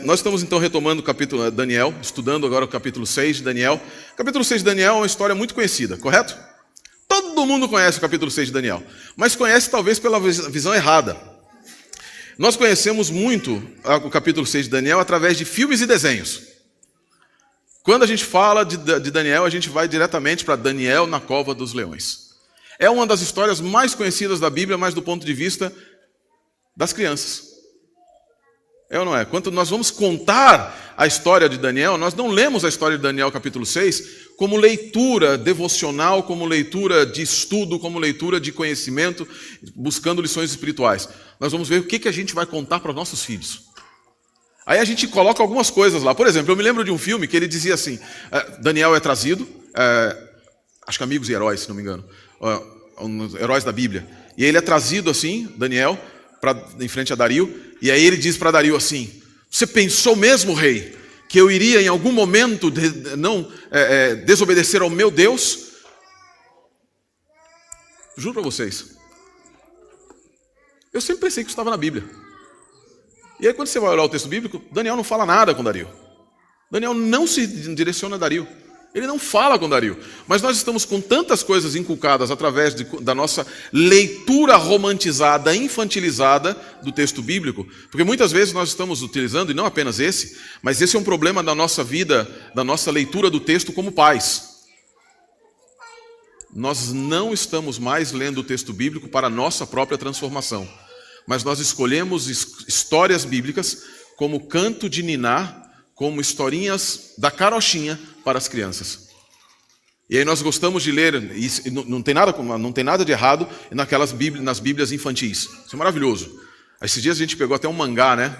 Nós estamos então retomando o capítulo de Daniel, estudando agora o capítulo 6 de Daniel. O capítulo 6 de Daniel é uma história muito conhecida, correto? Todo mundo conhece o capítulo 6 de Daniel, mas conhece talvez pela visão errada. Nós conhecemos muito o capítulo 6 de Daniel através de filmes e desenhos. Quando a gente fala de Daniel, a gente vai diretamente para Daniel na cova dos leões. É uma das histórias mais conhecidas da Bíblia, mas do ponto de vista das crianças. É ou não é? Quando nós vamos contar a história de Daniel, nós não lemos a história de Daniel capítulo 6 como leitura devocional, como leitura de estudo, como leitura de conhecimento, buscando lições espirituais. Nós vamos ver o que a gente vai contar para os nossos filhos. Aí a gente coloca algumas coisas lá. Por exemplo, eu me lembro de um filme que ele dizia assim, Daniel é trazido, acho que Amigos e Heróis, se não me engano, heróis da Bíblia. E ele é trazido assim, Daniel, em frente a Dario, e aí ele diz para Dario assim, você pensou mesmo, rei, que eu iria em algum momento desobedecer ao meu Deus? Juro para vocês, eu sempre pensei que isso estava na Bíblia. E aí quando você vai olhar o texto bíblico, Daniel não fala nada com Dario. Daniel não se direciona a Dario. Ele não fala com Dario. Mas nós estamos com tantas coisas inculcadas através da nossa leitura romantizada, infantilizada do texto bíblico, porque muitas vezes nós estamos utilizando, e não apenas esse, mas esse é um problema da nossa vida, da nossa leitura do texto como pais. Nós não estamos mais lendo o texto bíblico para a nossa própria transformação, mas nós escolhemos histórias bíblicas como canto de niná, como historinhas da carochinha para as crianças. E aí nós gostamos de ler, e não tem nada de errado nas Bíblias infantis. Isso é maravilhoso. Esses dias a gente pegou até um mangá, né?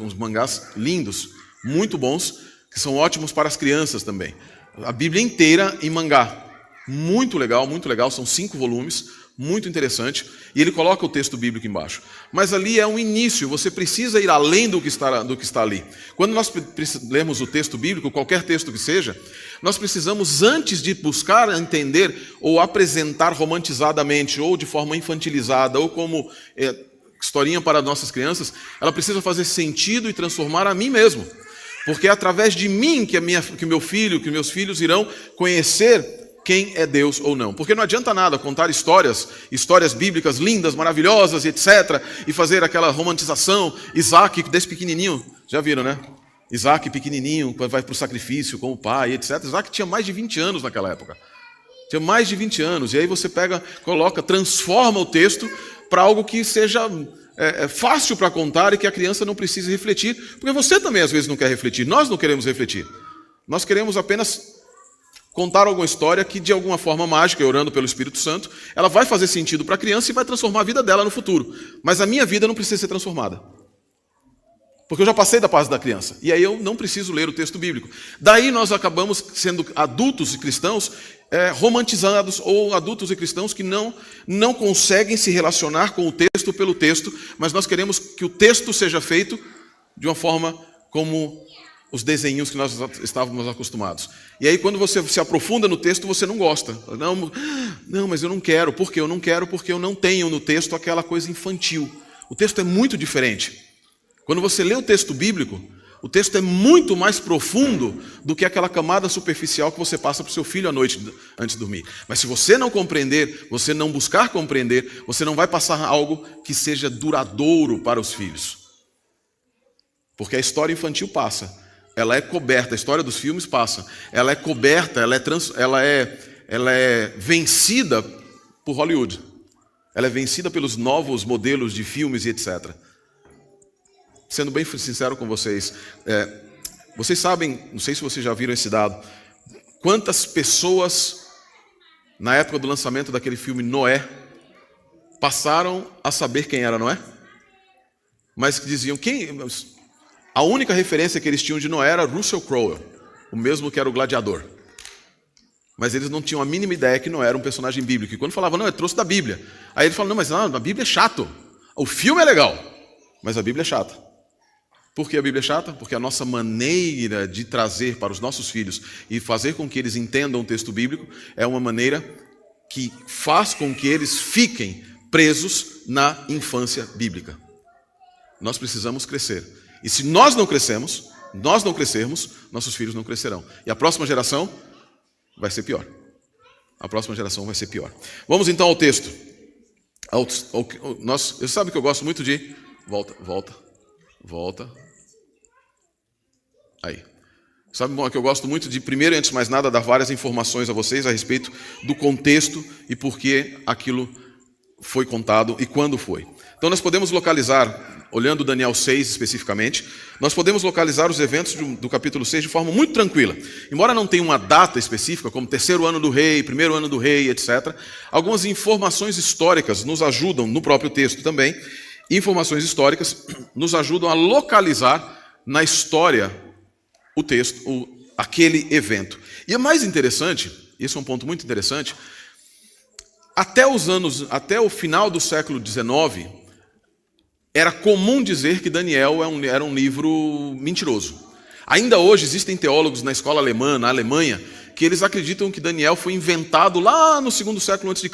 Uns mangás lindos, muito bons, que são ótimos para as crianças também. A Bíblia inteira em mangá. Muito legal, são 5 volumes. Muito interessante, e ele coloca o texto bíblico embaixo. Mas ali é um início, você precisa ir além do que está ali. Quando nós lemos o texto bíblico, qualquer texto que seja, nós precisamos, antes de buscar entender ou apresentar romantizadamente, ou de forma infantilizada, ou como historinha para nossas crianças, ela precisa fazer sentido e transformar a mim mesmo. Porque é através de mim que meu filho, que meus filhos irão conhecer quem é Deus ou não. Porque não adianta nada contar histórias bíblicas lindas, maravilhosas, etc. E fazer aquela romantização. Isaac, desde pequenininho, já viram, né? Isaac pequenininho, vai para o sacrifício com o pai, etc. Isaac tinha mais de 20 anos naquela época. Tinha mais de 20 anos. E aí você transforma o texto para algo que seja fácil para contar e que a criança não precise refletir. Porque você também às vezes não quer refletir. Nós não queremos refletir. Nós queremos apenas contar alguma história que, de alguma forma mágica, orando pelo Espírito Santo, ela vai fazer sentido para a criança e vai transformar a vida dela no futuro. Mas a minha vida não precisa ser transformada. Porque eu já passei da fase da criança. E aí eu não preciso ler o texto bíblico. Daí nós acabamos sendo adultos e cristãos romantizados, ou adultos e cristãos que não conseguem se relacionar com o texto pelo texto, mas nós queremos que o texto seja feito de uma forma como os desenhos que nós estávamos acostumados. E aí quando você se aprofunda no texto, você não gosta. Não, mas eu não quero. Por quê? Eu não quero porque eu não tenho no texto aquela coisa infantil. O texto é muito diferente. Quando você lê o texto bíblico, o texto é muito mais profundo do que aquela camada superficial que você passa para o seu filho à noite antes de dormir. Mas se você não compreender, você não buscar compreender, você não vai passar algo que seja duradouro para os filhos. Porque a história infantil passa. Ela é coberta, a história dos filmes passa. Ela é coberta, ela é vencida por Hollywood. Ela é vencida pelos novos modelos de filmes e etc. Sendo bem sincero com vocês, vocês sabem, não sei se vocês já viram esse dado, quantas pessoas, na época do lançamento daquele filme Noé, passaram a saber quem era Noé? Mas que diziam, a única referência que eles tinham de Noé era Russell Crowe, o mesmo que era o gladiador. Mas eles não tinham a mínima ideia que Noé era um personagem bíblico. E quando falavam, não, é trouxe da Bíblia. Aí eles falavam, não, a Bíblia é chato. O filme é legal, mas a Bíblia é chata. Por que a Bíblia é chata? Porque a nossa maneira de trazer para os nossos filhos e fazer com que eles entendam o texto bíblico é uma maneira que faz com que eles fiquem presos na infância bíblica. Nós precisamos crescer. E se nós não crescermos, nossos filhos não crescerão. E a próxima geração vai ser pior. A próxima geração vai ser pior. Vamos então ao texto. Você sabe que eu gosto muito de... Volta. Aí. Sabe que eu gosto muito de, primeiro e antes de mais nada, dar várias informações a vocês a respeito do contexto e por que aquilo foi contado e quando foi. Então nós podemos localizar, olhando Daniel 6 especificamente, nós podemos localizar os eventos do capítulo 6 de forma muito tranquila. Embora não tenha uma data específica, como terceiro ano do rei, primeiro ano do rei, etc., algumas informações históricas nos ajudam, no próprio texto também, informações históricas nos ajudam a localizar na história o texto, aquele evento. E é mais interessante, esse é um ponto muito interessante, até o final do século XIX, era comum dizer que Daniel era um livro mentiroso. Ainda hoje existem teólogos na escola alemã, na Alemanha, que eles acreditam que Daniel foi inventado lá no 2º século a.C.,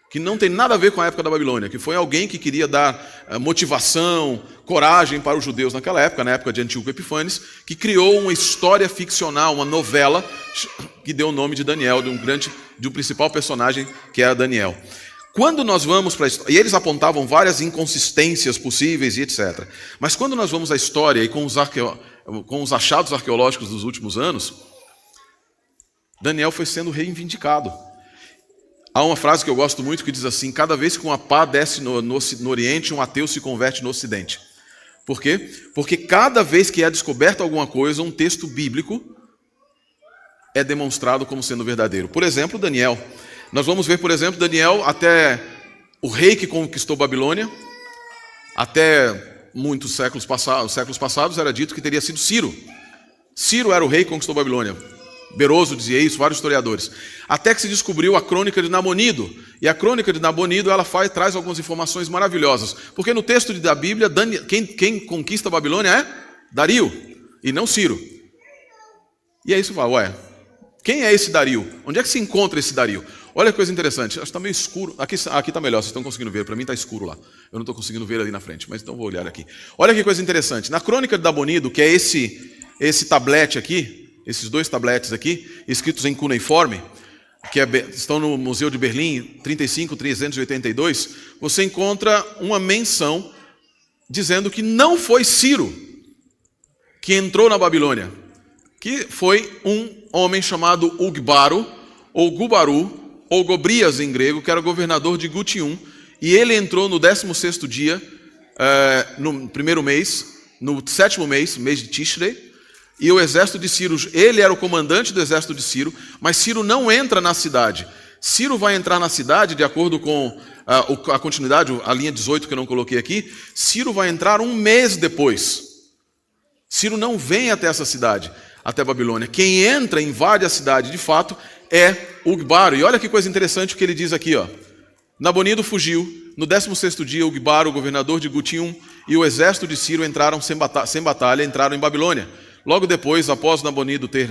que não tem nada a ver com a época da Babilônia, que foi alguém que queria dar motivação, coragem para os judeus naquela época, na época de Antíoco Epífanes, que criou uma história ficcional, uma novela, que deu o nome de Daniel, de um principal personagem, que era Daniel. Quando nós vamos para a história, e eles apontavam várias inconsistências possíveis e etc. Mas quando nós vamos à história e com os achados arqueológicos dos últimos anos, Daniel foi sendo reivindicado. Há uma frase que eu gosto muito que diz assim: cada vez que uma pá desce no Oriente, um ateu se converte no Ocidente. Por quê? Porque cada vez que é descoberta alguma coisa, um texto bíblico é demonstrado como sendo verdadeiro. Por exemplo, Daniel. Nós vamos ver, por exemplo, Daniel, até o rei que conquistou Babilônia, até muitos séculos passados, era dito que teria sido Ciro. Ciro era o rei que conquistou Babilônia. Beroso dizia isso, vários historiadores. Até que se descobriu a crônica de Nabonido. E a crônica de Nabonido, ela traz algumas informações maravilhosas. Porque no texto da Bíblia, quem conquista a Babilônia é Dario, e não Ciro. E aí você fala, quem é esse Dario? Onde é que se encontra esse Dario? Olha que coisa interessante, acho que está meio escuro. Aqui está melhor, vocês estão conseguindo ver. Para mim está escuro lá. Eu não estou conseguindo ver ali na frente, mas então vou olhar aqui. Olha que coisa interessante. Na crônica de Nabonido, que é esse tablete aqui, esses dois tabletes aqui, escritos em cuneiforme, que estão no Museu de Berlim, 35.382, você encontra uma menção dizendo que não foi Ciro que entrou na Babilônia, que foi um homem chamado Ugbaro, ou Gubaru, ou Gobrias em grego, que era governador de Gutium, e ele entrou no 16º dia, no primeiro mês, no 7º mês, mês de Tishrei, e o exército de Ciro, ele era o comandante do exército de Ciro, mas Ciro não entra na cidade. Ciro vai entrar na cidade, de acordo com a continuidade, a linha 18 que eu não coloquei aqui, Ciro vai entrar um mês depois. Ciro não vem até essa cidade, até Babilônia. Quem entra, invade a cidade, de fato, é Ugbaro. E olha que coisa interessante o que ele diz aqui, Nabonido fugiu, no 16º dia, Ugbaro, o governador de Gutium, e o exército de Ciro entraram sem batalha, entraram em Babilônia. Logo depois, após Nabonido ter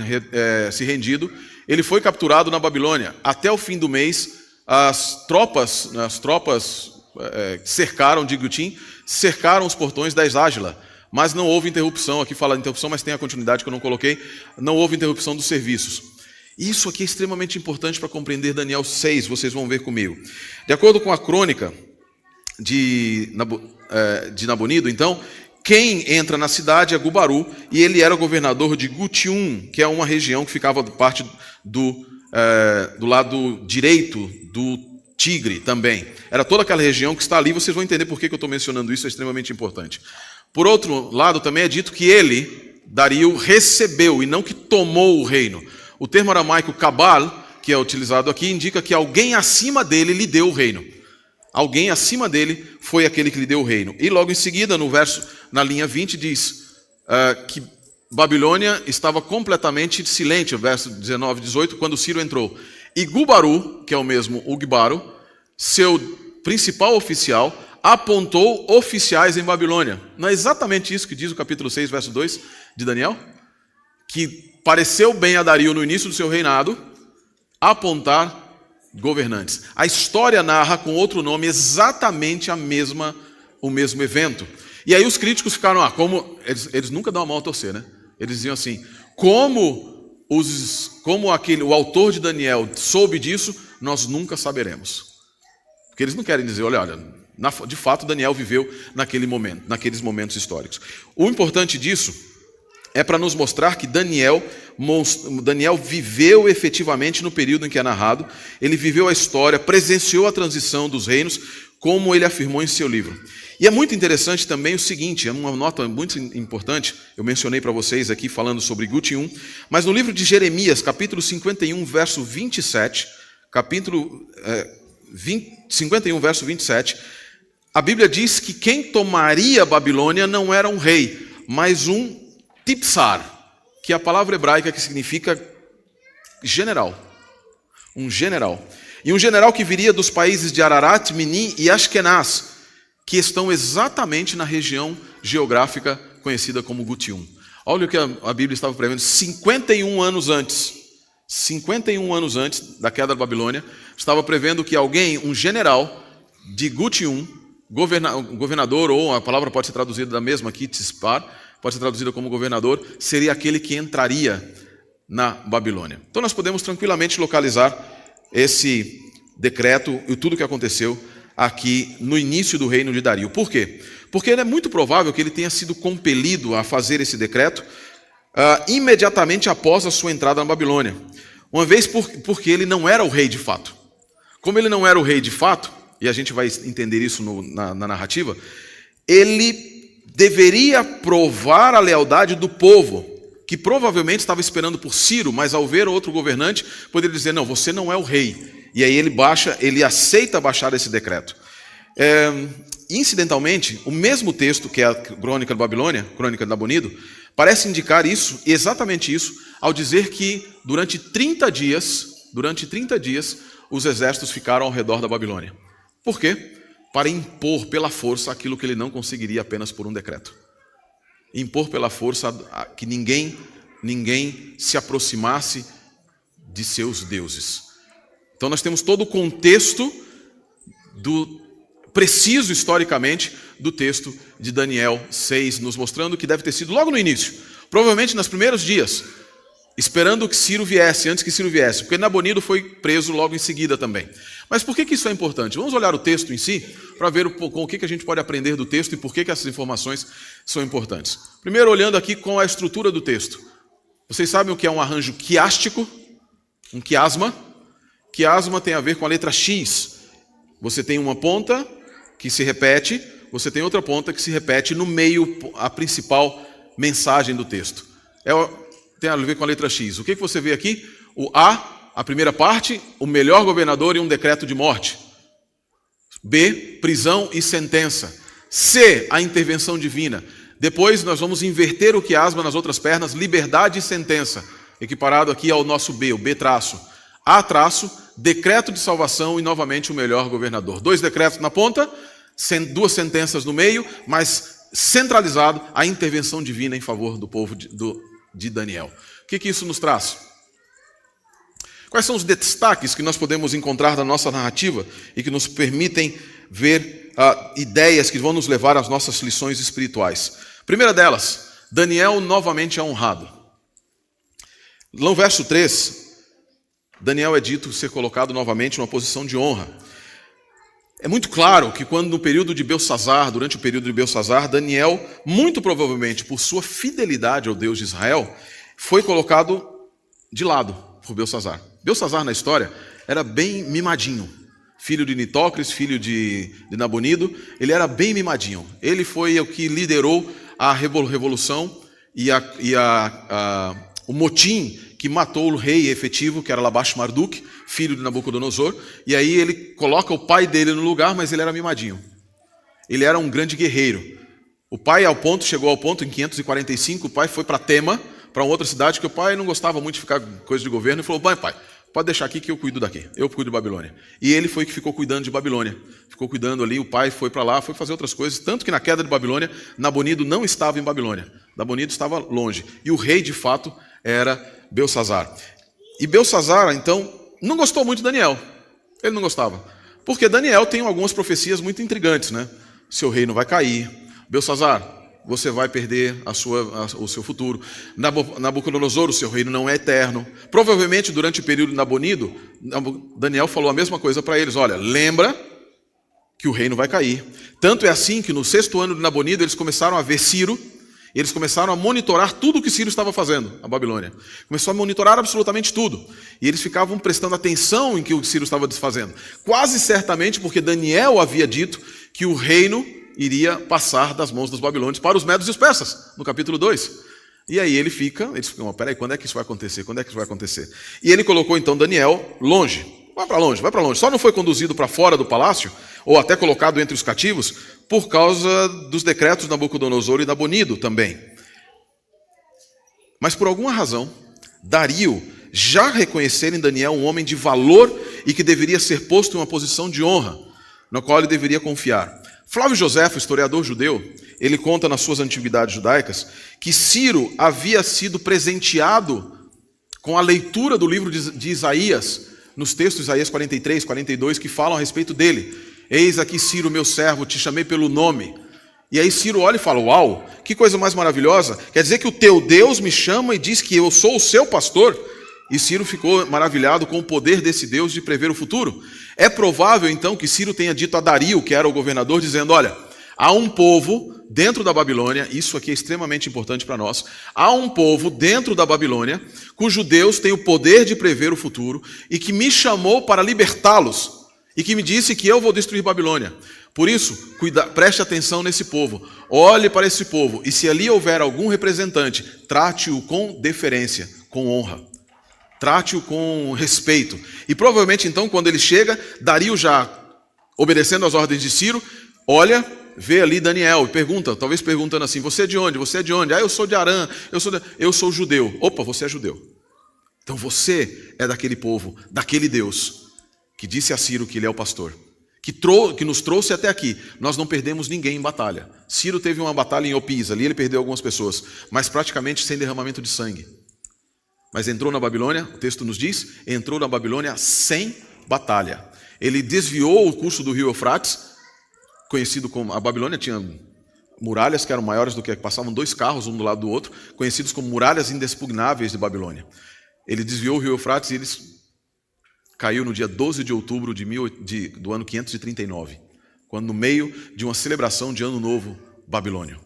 se rendido, ele foi capturado na Babilônia. Até o fim do mês, as tropas cercaram de Gutium, cercaram os portões da Eságila. Mas não houve interrupção, aqui fala de interrupção, mas tem a continuidade que eu não coloquei, não houve interrupção dos serviços. Isso aqui é extremamente importante para compreender Daniel 6, vocês vão ver comigo. De acordo com a crônica de Nabonido, então, quem entra na cidade é Gubaru, e ele era governador de Gutium, que é uma região que ficava parte do lado direito do Tigre também. Era toda aquela região que está ali, vocês vão entender por que eu estou mencionando isso, é extremamente importante. Por outro lado, também é dito que ele, Dario, recebeu e não que tomou o reino. O termo aramaico kabal, que é utilizado aqui, indica que alguém acima dele lhe deu o reino. Alguém acima dele foi aquele que lhe deu o reino. E logo em seguida, na linha 20, diz que Babilônia estava completamente silente, o verso 19 e 18, quando Ciro entrou. E Gubaru, que é o mesmo Ugbaro, seu principal oficial, apontou oficiais em Babilônia. Não é exatamente isso que diz o capítulo 6, verso 2 de Daniel? Que pareceu bem a Dario no início do seu reinado apontar governantes. A história narra com outro nome exatamente o mesmo evento. E aí os críticos ficaram, como eles nunca dão a mão a torcer, né? Eles diziam assim, como o autor de Daniel soube disso, nós nunca saberemos. Porque eles não querem dizer, olha, de fato Daniel viveu naqueles momentos históricos. O importante disso é para nos mostrar que Daniel viveu efetivamente no período em que é narrado, ele viveu a história, presenciou a transição dos reinos, como ele afirmou em seu livro. E é muito interessante também o seguinte, é uma nota muito importante, eu mencionei para vocês aqui falando sobre Gut 1, mas no livro de Jeremias, capítulo 51, verso 27, 51, verso 27, a Bíblia diz que quem tomaria a Babilônia não era um rei, mas um Tipsar, que é a palavra hebraica que significa general. Um general. E um general que viria dos países de Ararat, Minim e Ashkenaz, que estão exatamente na região geográfica conhecida como Gut 1. Olha o que a Bíblia estava prevendo 51 anos antes. 51 anos antes da queda da Babilônia, estava prevendo que um general de Gut 1, governador, ou a palavra pode ser traduzida da mesma aqui, Tispar, pode ser traduzida como governador, seria aquele que entraria na Babilônia. Então nós podemos tranquilamente localizar esse decreto e tudo o que aconteceu aqui no início do reino de Dario. Por quê? Porque é muito provável que ele tenha sido compelido a fazer esse decreto imediatamente após a sua entrada na Babilônia. Uma vez porque ele não era o rei de fato. Como ele não era o rei de fato, e a gente vai entender isso na narrativa, ele deveria provar a lealdade do povo, que provavelmente estava esperando por Ciro, mas ao ver outro governante, poderia dizer, não, você não é o rei. E aí ele aceita baixar esse decreto. Incidentalmente, o mesmo texto que é a Crônica da Babilônia, Crônica de Nabonido, parece indicar isso, exatamente isso, ao dizer que durante 30 dias, os exércitos ficaram ao redor da Babilônia. Por quê? Para impor pela força aquilo que ele não conseguiria apenas por um decreto. Impor pela força que ninguém se aproximasse de seus deuses. Então nós temos todo o contexto preciso historicamente do texto de Daniel 6, nos mostrando que deve ter sido logo no início, provavelmente nos primeiros dias, esperando que Ciro viesse, antes que Ciro viesse, porque Nabonido foi preso logo em seguida também. Mas por que isso é importante? Vamos olhar o texto em si, para ver com o que a gente pode aprender do texto e por que essas informações são importantes. Primeiro, olhando aqui com a estrutura do texto. Vocês sabem o que é um arranjo quiástico? Um quiasma? Quiasma tem a ver com a letra X. Você tem uma ponta que se repete, você tem outra ponta que se repete no meio, a principal mensagem do texto. Tem a ver com a letra X. O que você vê aqui? O A primeira parte, o melhor governador e um decreto de morte. B, prisão e sentença. C, a intervenção divina. Depois nós vamos inverter o quiasma nas outras pernas, liberdade e sentença. Equiparado aqui ao nosso B, o B traço. A traço, decreto de salvação e novamente o melhor governador. 2 decretos na ponta, 2 sentenças no meio, mas centralizado a intervenção divina em favor do povo de Daniel. O que isso nos traz? Quais são os destaques que nós podemos encontrar na nossa narrativa e que nos permitem ver ideias que vão nos levar às nossas lições espirituais? Primeira delas, Daniel novamente é honrado. No verso 3, Daniel é dito ser colocado novamente numa posição de honra. É muito claro que quando durante o período de Belsazar, Daniel, muito provavelmente por sua fidelidade ao Deus de Israel, foi colocado de lado por Belsazar. Belsazar na história era bem mimadinho. Filho de Nitócris, filho de Nabonido, ele era bem mimadinho. Ele foi o que liderou a revolução e o motim que matou o rei efetivo, que era Labash-Marduk, filho de Nabucodonosor, e aí ele coloca o pai dele no lugar, mas ele era mimadinho. Ele era um grande guerreiro. O pai chegou ao ponto, em 545, o pai foi para Tema, para uma outra cidade, que o pai não gostava muito de ficar coisa de governo, e falou, pai, pode deixar aqui que eu cuido daqui, eu cuido de Babilônia. E ele foi que ficou cuidando de Babilônia, ficou cuidando ali, o pai foi para lá, foi fazer outras coisas, tanto que na queda de Babilônia, Nabonido não estava em Babilônia, Nabonido estava longe, e o rei de fato era Belsazar. E Belsazar, então, não gostou muito de Daniel, ele não gostava, porque Daniel tem algumas profecias muito intrigantes, né? Seu reino vai cair, Belsazar, você vai perder o seu futuro. Nabucodonosor, o seu reino não é eterno. Provavelmente, durante o período nabonido, Daniel falou a mesma coisa para eles. Olha, lembra que o reino vai cair. Tanto é assim que no 6º ano de Nabonido, eles começaram a ver Ciro, e eles começaram a monitorar tudo o que Ciro estava fazendo na Babilônia. Começou a monitorar absolutamente tudo. E eles ficavam prestando atenção em que o Ciro estava desfazendo. Quase certamente porque Daniel havia dito que o reino iria passar das mãos dos babilônios para os medos e os persas, no capítulo 2. E aí eles ficam, peraí, quando é que isso vai acontecer? Quando é que isso vai acontecer? E ele colocou então Daniel longe. Vai para longe, vai para longe. Só não foi conduzido para fora do palácio, ou até colocado entre os cativos, por causa dos decretos de Nabucodonosor e Nabonido também. Mas por alguma razão, Dario já reconhecer em Daniel um homem de valor e que deveria ser posto em uma posição de honra, na qual ele deveria confiar. Flávio Joséfo, historiador judeu, ele conta nas suas antiguidades judaicas que Ciro havia sido presenteado com a leitura do livro de Isaías, nos textos Isaías 43, 42, que falam a respeito dele. Eis aqui, Ciro, meu servo, te chamei pelo nome. E aí Ciro olha e fala, uau, que coisa mais maravilhosa. Quer dizer que o teu Deus me chama e diz que eu sou o seu pastor? E Ciro ficou maravilhado com o poder desse Deus de prever o futuro. É provável, então, que Ciro tenha dito a Dario, que era o governador, dizendo, olha, há um povo dentro da Babilônia, isso aqui é extremamente importante para nós, há um povo dentro da Babilônia, cujo Deus tem o poder de prever o futuro, e que me chamou para libertá-los, e que me disse que eu vou destruir Babilônia. Por isso, preste atenção nesse povo, olhe para esse povo, e se ali houver algum representante, trate-o com deferência, com honra. Trate-o com respeito. E provavelmente, então, quando ele chega, Dario já, obedecendo às ordens de Ciro, olha, vê ali Daniel e pergunta, talvez perguntando assim, você é de onde? Você é de onde? Ah, eu sou de Arã, eu sou judeu. Opa, você é judeu. Então você é daquele povo, daquele Deus, que disse a Ciro que ele é o pastor, que nos trouxe até aqui. Nós não perdemos ninguém em batalha. Ciro teve uma batalha em Opis, ali ele perdeu algumas pessoas, mas praticamente sem derramamento de sangue. Mas entrou na Babilônia, o texto nos diz, entrou na Babilônia sem batalha. Ele desviou o curso do rio Eufrates, conhecido como... A Babilônia tinha muralhas que eram maiores do que passavam 2 carros um do lado do outro, conhecidos como muralhas inexpugnáveis de Babilônia. Ele desviou o rio Eufrates e eles caiu no dia 12 de outubro do ano 539, quando no meio de uma celebração de Ano Novo babilônio.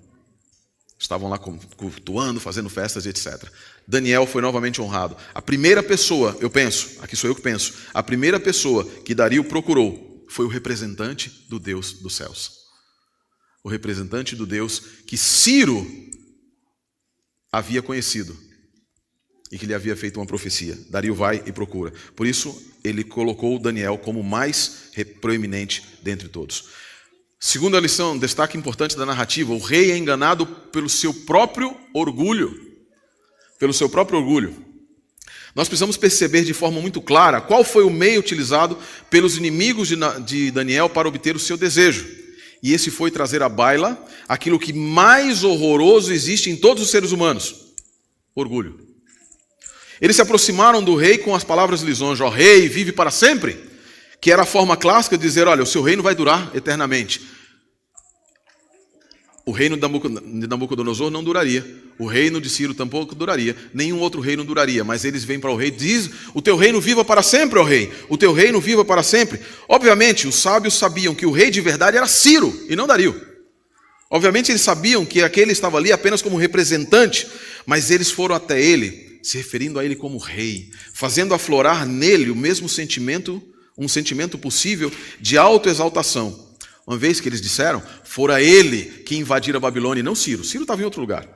Estavam lá cultuando, fazendo festas, etc. Daniel foi novamente honrado. A primeira pessoa, eu penso, aqui sou eu que penso, a primeira pessoa que Dario procurou foi o representante do Deus dos céus. O representante do Deus que Ciro havia conhecido e que lhe havia feito uma profecia. Dario vai e procura. Por isso, ele colocou Daniel como o mais proeminente dentre todos. Segunda lição, destaque importante da narrativa, o rei é enganado pelo seu próprio orgulho. Pelo seu próprio orgulho. Nós precisamos perceber de forma muito clara qual foi o meio utilizado pelos inimigos de Daniel para obter o seu desejo. E esse foi trazer à baila aquilo que mais horroroso existe em todos os seres humanos: orgulho. Eles se aproximaram do rei com as palavras lisonjas, ó rei, vive para sempre, que era a forma clássica de dizer, olha, o seu reino vai durar eternamente. O reino de Nabucodonosor não duraria, o reino de Ciro tampouco duraria, nenhum outro reino duraria, mas eles vêm para o rei e dizem, o teu reino viva para sempre, ó rei, o teu reino viva para sempre. Obviamente, os sábios sabiam que o rei de verdade era Ciro e não Dario. Obviamente, eles sabiam que aquele estava ali apenas como representante, mas eles foram até ele, se referindo a ele como rei, fazendo aflorar nele o mesmo sentimento, um sentimento possível de autoexaltação. Uma vez que eles disseram, fora ele que invadira a Babilônia e não Ciro. Ciro estava em outro lugar.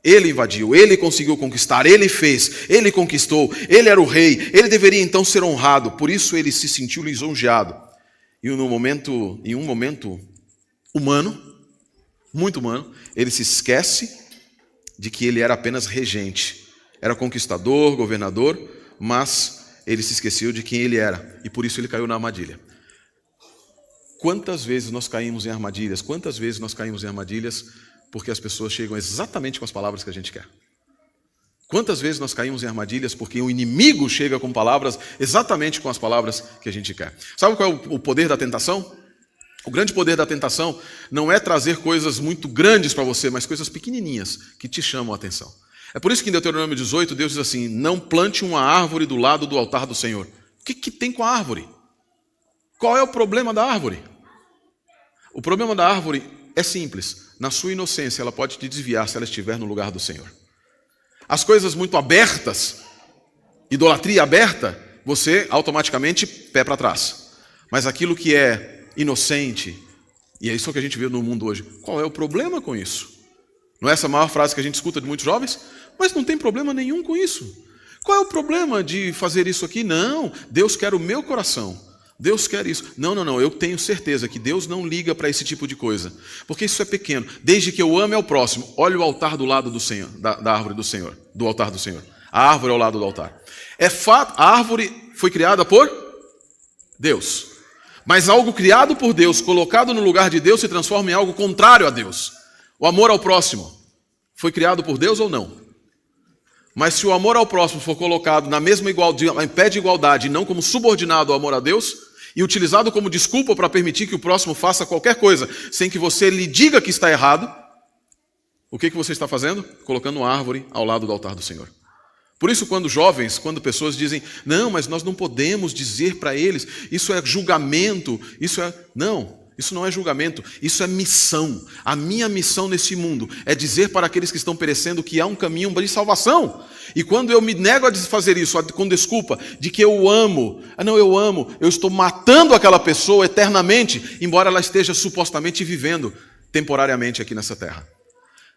Ele invadiu, ele conseguiu conquistar, ele fez, ele conquistou, ele era o rei, ele deveria então ser honrado. Por isso ele se sentiu lisonjeado. E em um momento humano, muito humano, ele se esquece de que ele era apenas regente. Era conquistador, governador, mas ele se esqueceu de quem ele era. E por isso ele caiu na armadilha. Quantas vezes nós caímos em armadilhas? Quantas vezes nós caímos em armadilhas porque as pessoas chegam exatamente com as palavras que a gente quer? Quantas vezes nós caímos em armadilhas porque o inimigo chega com palavras exatamente com as palavras que a gente quer? Sabe qual é o poder da tentação? O grande poder da tentação não é trazer coisas muito grandes para você, mas coisas pequenininhas que te chamam a atenção. É por isso que em Deuteronômio 18, Deus diz assim: não plante uma árvore do lado do altar do Senhor. O que tem com a árvore? Qual é o problema da árvore? O problema da árvore é simples. Na sua inocência, ela pode te desviar se ela estiver no lugar do Senhor. As coisas muito abertas, idolatria aberta, você automaticamente pé para trás. Mas aquilo que é inocente, e é isso que a gente vê no mundo hoje, qual é o problema com isso? Não é essa a maior frase que a gente escuta de muitos jovens? Mas não tem problema nenhum com isso. Qual é o problema de fazer isso aqui? Não, Deus quer o meu coração. Deus quer isso. Não, eu tenho certeza que Deus não liga para esse tipo de coisa. Porque isso é pequeno. Desde que eu ame ao próximo, olha o altar do lado do Senhor, da árvore do Senhor, do altar do Senhor. A árvore ao lado do altar. É fato, a árvore foi criada por Deus. Mas algo criado por Deus, colocado no lugar de Deus, se transforma em algo contrário a Deus. O amor ao próximo foi criado por Deus ou não? Mas se o amor ao próximo for colocado na mesma igualdade, em pé de igualdade, e não como subordinado ao amor a Deus, e utilizado como desculpa para permitir que o próximo faça qualquer coisa, sem que você lhe diga que está errado, o que você está fazendo? Colocando uma árvore ao lado do altar do Senhor. Por isso, quando pessoas dizem, não, mas nós não podemos dizer para eles, isso é julgamento, Não, isso não é julgamento, isso é missão. A minha missão nesse mundo é dizer para aqueles que estão perecendo que há um caminho de salvação. E quando eu me nego a fazer isso, com desculpa de que eu amo, eu estou matando aquela pessoa eternamente, embora ela esteja supostamente vivendo temporariamente aqui nessa terra.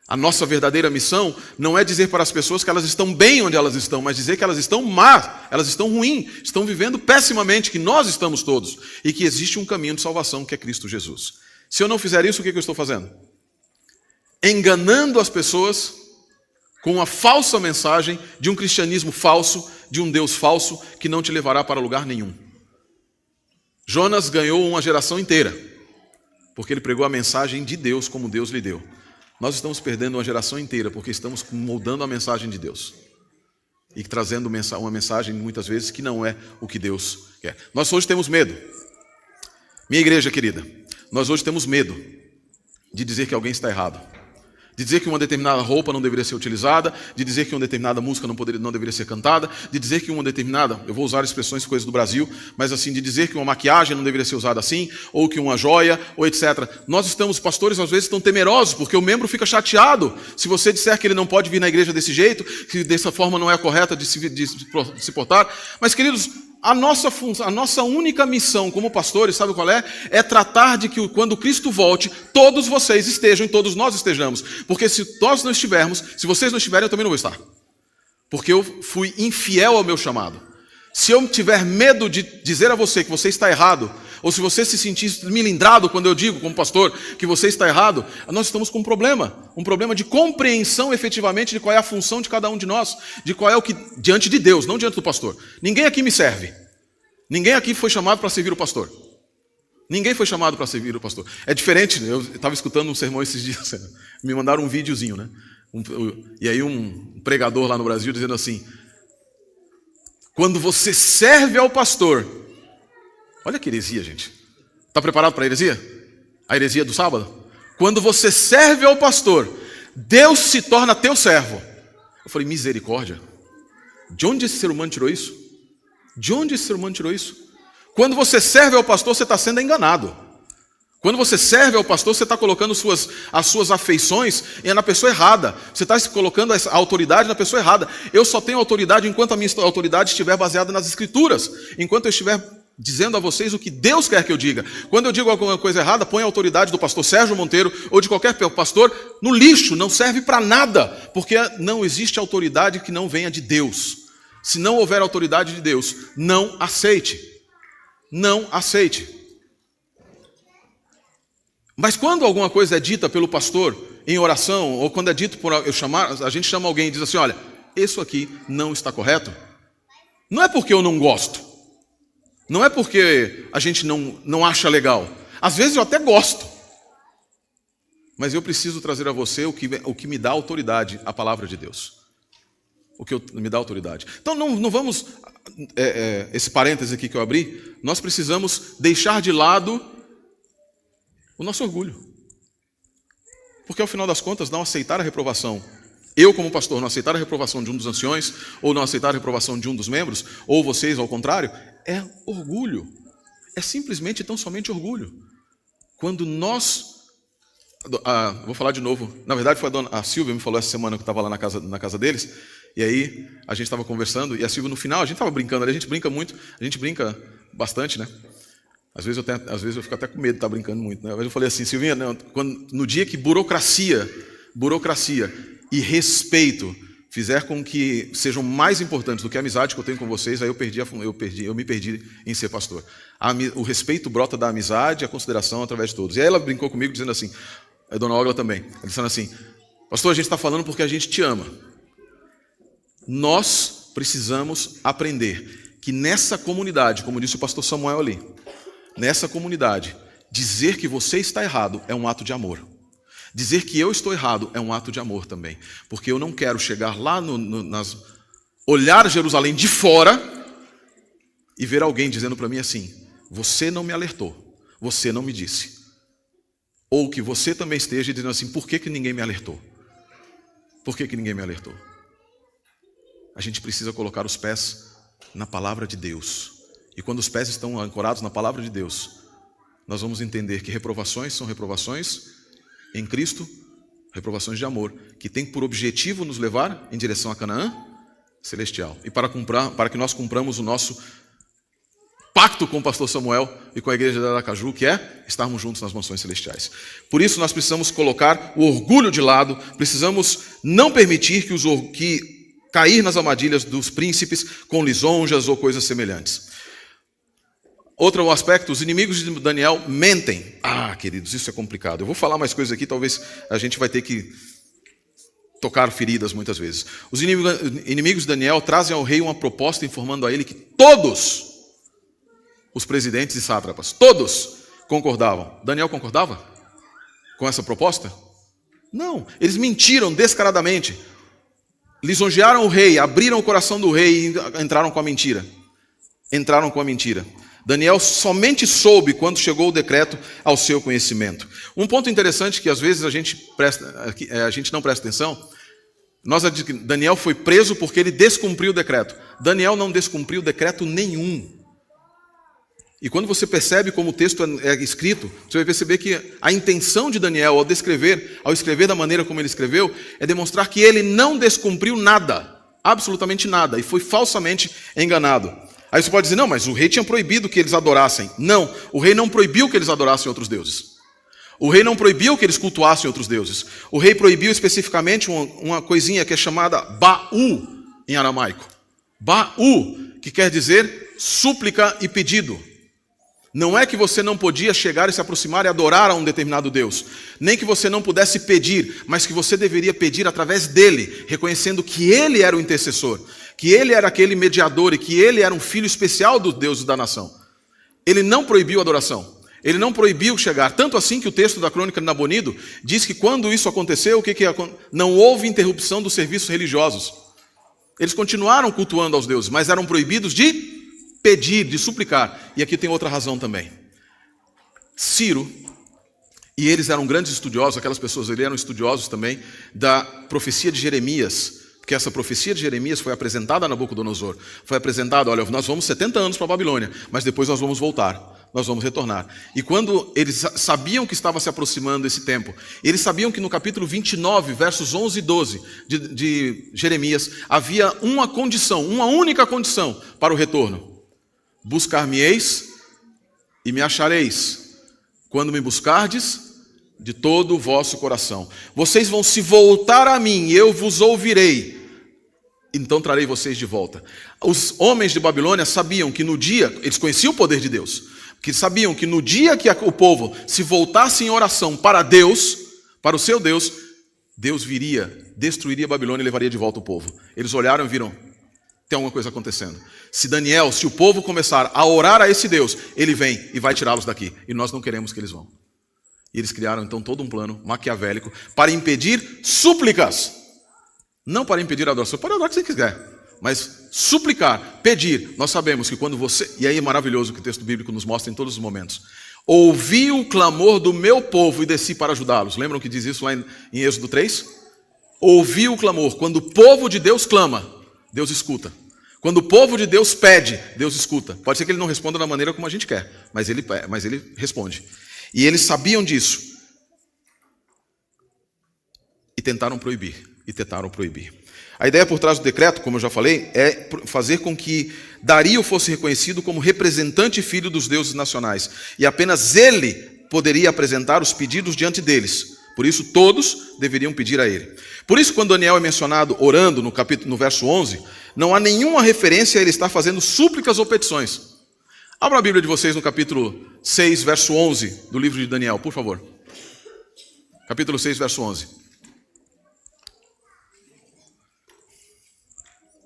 A nossa verdadeira missão não é dizer para as pessoas que elas estão bem onde elas estão, mas dizer que elas estão más, elas estão ruins, estão vivendo pessimamente, que nós estamos todos, e que existe um caminho de salvação que é Cristo Jesus. Se eu não fizer isso, o que eu estou fazendo? Enganando as pessoas com a falsa mensagem de um cristianismo falso, de um Deus falso, que não te levará para lugar nenhum. Jonas ganhou uma geração inteira, porque ele pregou a mensagem de Deus como Deus lhe deu. Nós estamos perdendo uma geração inteira porque estamos moldando a mensagem de Deus e trazendo uma mensagem, muitas vezes, que não é o que Deus quer. Nós hoje temos medo. Minha igreja querida, nós hoje temos medo de dizer que alguém está errado. De dizer que uma determinada roupa não deveria ser utilizada, de dizer que uma determinada música não deveria ser cantada, de dizer que uma determinada, eu vou usar expressões coisas do Brasil, mas assim, de dizer que uma maquiagem não deveria ser usada assim, ou que uma joia, ou etc. Os pastores às vezes estão temerosos, porque o membro fica chateado se você disser que ele não pode vir na igreja desse jeito, que dessa forma não é a correta de se portar. Mas, queridos, a nossa única missão como pastores, sabe qual é? É tratar de que quando Cristo volte, todos vocês estejam e todos nós estejamos. Porque se nós não estivermos, se vocês não estiverem, eu também não vou estar. Porque eu fui infiel ao meu chamado. Se eu tiver medo de dizer a você que você está errado, ou se você se sentir milindrado quando eu digo, como pastor, que você está errado, nós estamos com um problema de compreensão efetivamente de qual é a função de cada um de nós, de qual é o que, diante de Deus, não diante do pastor. Ninguém aqui me serve. Ninguém aqui foi chamado para servir o pastor. Ninguém foi chamado para servir o pastor. É diferente, eu estava escutando um sermão esses dias, me mandaram um videozinho, né? E aí um pregador lá no Brasil dizendo assim, quando você serve ao pastor, olha que heresia, gente. Está preparado para a heresia? A heresia do sábado? Quando você serve ao pastor, Deus se torna teu servo. Eu falei, misericórdia. De onde esse ser humano tirou isso? De onde esse ser humano tirou isso? Quando você serve ao pastor, você está sendo enganado. Quando você serve ao pastor, você está colocando as suas afeições na pessoa errada. Você está colocando a autoridade na pessoa errada. Eu só tenho autoridade enquanto a minha autoridade estiver baseada nas Escrituras. Enquanto eu estiver dizendo a vocês o que Deus quer que eu diga. Quando eu digo alguma coisa errada, põe a autoridade do pastor Sérgio Monteiro ou de qualquer pastor no lixo. Não serve para nada. Porque não existe autoridade que não venha de Deus. Se não houver autoridade de Deus, não aceite. Não aceite. Mas quando alguma coisa é dita pelo pastor em oração, ou quando é dito a gente chama alguém e diz assim, olha, isso aqui não está correto, não é porque eu não gosto, não é porque a gente não acha legal, às vezes eu até gosto, mas eu preciso trazer a você o que me dá autoridade, a palavra de Deus, o que me dá autoridade. Então não vamos, esse parêntese aqui que eu abri, nós precisamos deixar de lado O nosso orgulho. Porque, ao final das contas, não aceitar a reprovação, eu como pastor não aceitar a reprovação de um dos anciões, ou não aceitar a reprovação de um dos membros, ou vocês ao contrário, é orgulho. É simplesmente e tão somente orgulho. Quando nós... vou falar de novo. Na verdade, foi a Silvia me falou essa semana que eu estava lá na casa deles, e aí a gente estava conversando, e a Silvia no final, a gente estava brincando, a gente brinca muito, a gente brinca bastante, né? Às vezes eu fico até com medo de estar brincando muito, né? Mas eu falei assim, Silvinha, no dia que burocracia e respeito fizer com que sejam mais importantes do que a amizade que eu tenho com vocês, aí eu me perdi em ser pastor. O respeito brota da amizade e a consideração através de todos. E aí ela brincou comigo dizendo assim, a dona Olga também, ela dizendo assim, pastor, a gente está falando porque a gente te ama. Nós precisamos aprender que nessa comunidade, como disse o pastor Samuel ali, nessa comunidade, dizer que você está errado é um ato de amor. Dizer que eu estou errado é um ato de amor também. Porque eu não quero chegar lá, olhar Jerusalém de fora e ver alguém dizendo para mim assim, você não me alertou, você não me disse. Ou que você também esteja dizendo assim, por que ninguém me alertou? Por que ninguém me alertou? A gente precisa colocar os pés na palavra de Deus. E quando os pés estão ancorados na palavra de Deus, nós vamos entender que reprovações são reprovações em Cristo, reprovações de amor, que tem por objetivo nos levar em direção a Canaã celestial. E para que nós cumpramos o nosso pacto com o pastor Samuel e com a igreja de Aracaju, que é estarmos juntos nas mansões celestiais. Por isso nós precisamos colocar o orgulho de lado, precisamos não permitir que cair nas armadilhas dos príncipes com lisonjas ou coisas semelhantes. Outro aspecto, os inimigos de Daniel mentem. Queridos, isso é complicado. Eu vou falar mais coisas aqui, talvez a gente vai ter que tocar feridas muitas vezes. Os inimigos de Daniel trazem ao rei uma proposta informando a ele que todos os presidentes e sátrapas, todos concordavam. Daniel concordava com essa proposta? Não, eles mentiram descaradamente. Lisonjearam o rei, abriram o coração do rei e entraram com a mentira. Daniel somente soube quando chegou o decreto ao seu conhecimento. Um ponto interessante que às vezes a gente não presta atenção, Daniel foi preso porque ele descumpriu o decreto. Daniel não descumpriu decreto nenhum. E quando você percebe como o texto é escrito, você vai perceber que a intenção de Daniel ao escrever da maneira como ele escreveu, é demonstrar que ele não descumpriu nada, absolutamente nada, e foi falsamente enganado. Aí você pode dizer, não, mas o rei tinha proibido que eles adorassem. Não, o rei não proibiu que eles adorassem outros deuses. O rei não proibiu que eles cultuassem outros deuses. O rei proibiu especificamente uma coisinha que é chamada Baú em aramaico. Baú, que quer dizer súplica e pedido. Não é que você não podia chegar e se aproximar e adorar a um determinado Deus. Nem que você não pudesse pedir, mas que você deveria pedir através dele, reconhecendo que ele era o intercessor, que ele era aquele mediador e que ele era um filho especial dos deuses da nação. Ele não proibiu a adoração. Ele não proibiu chegar. Tanto assim que o texto da crônica de Nabonido diz que quando isso aconteceu, não houve interrupção dos serviços religiosos. Eles continuaram cultuando aos deuses, mas eram proibidos de pedir, de suplicar. E aqui tem outra razão também. Ciro, e eles eram grandes estudiosos, aquelas pessoas, eles eram estudiosos também da profecia de Jeremias, porque essa profecia de Jeremias foi apresentada a Nabucodonosor. Foi apresentada, olha, nós vamos 70 anos para a Babilônia, mas depois nós vamos voltar, nós vamos retornar. E quando eles sabiam que estava se aproximando esse tempo, eles sabiam que no capítulo 29, versos 11 e 12 de Jeremias, havia uma condição, uma única condição para o retorno. Buscar-me-eis e me achareis, quando me buscardes de todo o vosso coração. Vocês vão se voltar a mim, e eu vos ouvirei, então trarei vocês de volta. Os homens de Babilônia sabiam que no dia, eles conheciam o poder de Deus, que sabiam que no dia que o povo se voltasse em oração para Deus, para o seu Deus, Deus viria, destruiria a Babilônia e levaria de volta o povo. Eles olharam e viram, tem alguma coisa acontecendo. Se o povo começar a orar a esse Deus, ele vem e vai tirá-los daqui. E nós não queremos que eles vão. E eles criaram então todo um plano maquiavélico para impedir súplicas. Não para impedir a adoração. Pode adorar o que você quiser. Mas suplicar, pedir. Nós sabemos que quando você... E aí é maravilhoso que o texto bíblico nos mostra em todos os momentos. ouvi o clamor do meu povo e desci para ajudá-los. Lembram que diz isso lá em Êxodo 3? Ouvi o clamor. Quando o povo de Deus clama, Deus escuta. Quando o povo de Deus pede, Deus escuta. Pode ser que ele não responda da maneira como a gente quer, mas ele responde. E eles sabiam disso. E tentaram proibir. A ideia por trás do decreto, como eu já falei, é fazer com que Dario fosse reconhecido como representante e filho dos deuses nacionais. E apenas ele poderia apresentar os pedidos diante deles. Por isso, todos deveriam pedir a ele. Por isso, quando Daniel é mencionado orando no verso 11, não há nenhuma referência a ele estar fazendo súplicas ou petições. Abra a Bíblia de vocês no capítulo 6, verso 11 do livro de Daniel, por favor. Capítulo 6, verso 11.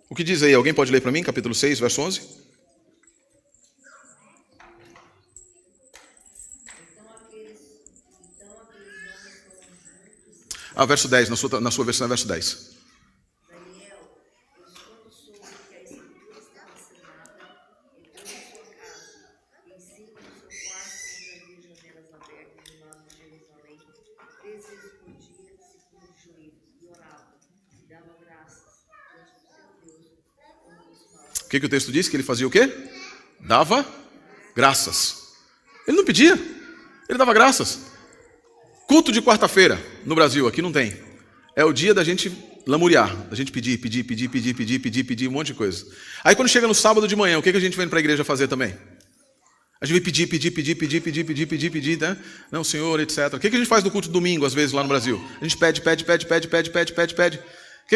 O que diz aí? Alguém pode ler para mim? Capítulo 6, verso 11. Verso 10, na sua versão é verso 10. Daniel, quando soube que a escritura estava assinada, entrou em sua casa, em cima do seu quarto, onde havia janelas abertas do lado de Jerusalém, 3 vezes por dia, se punha de joelhos e orava, e dava graças diante do seu Deus, como costumava. O que o texto diz? Que ele fazia o quê? Dava graças. Ele não pedia, ele dava graças. Culto de quarta-feira no Brasil, aqui não tem. É o dia da gente lamuriar, da gente pedir, um monte de coisa. Aí quando chega no sábado de manhã, o que a gente vem para a igreja fazer também? A gente vem pedir, né? Não, Senhor, etc. O que a gente faz no culto de domingo, às vezes, lá no Brasil? A gente pede. O que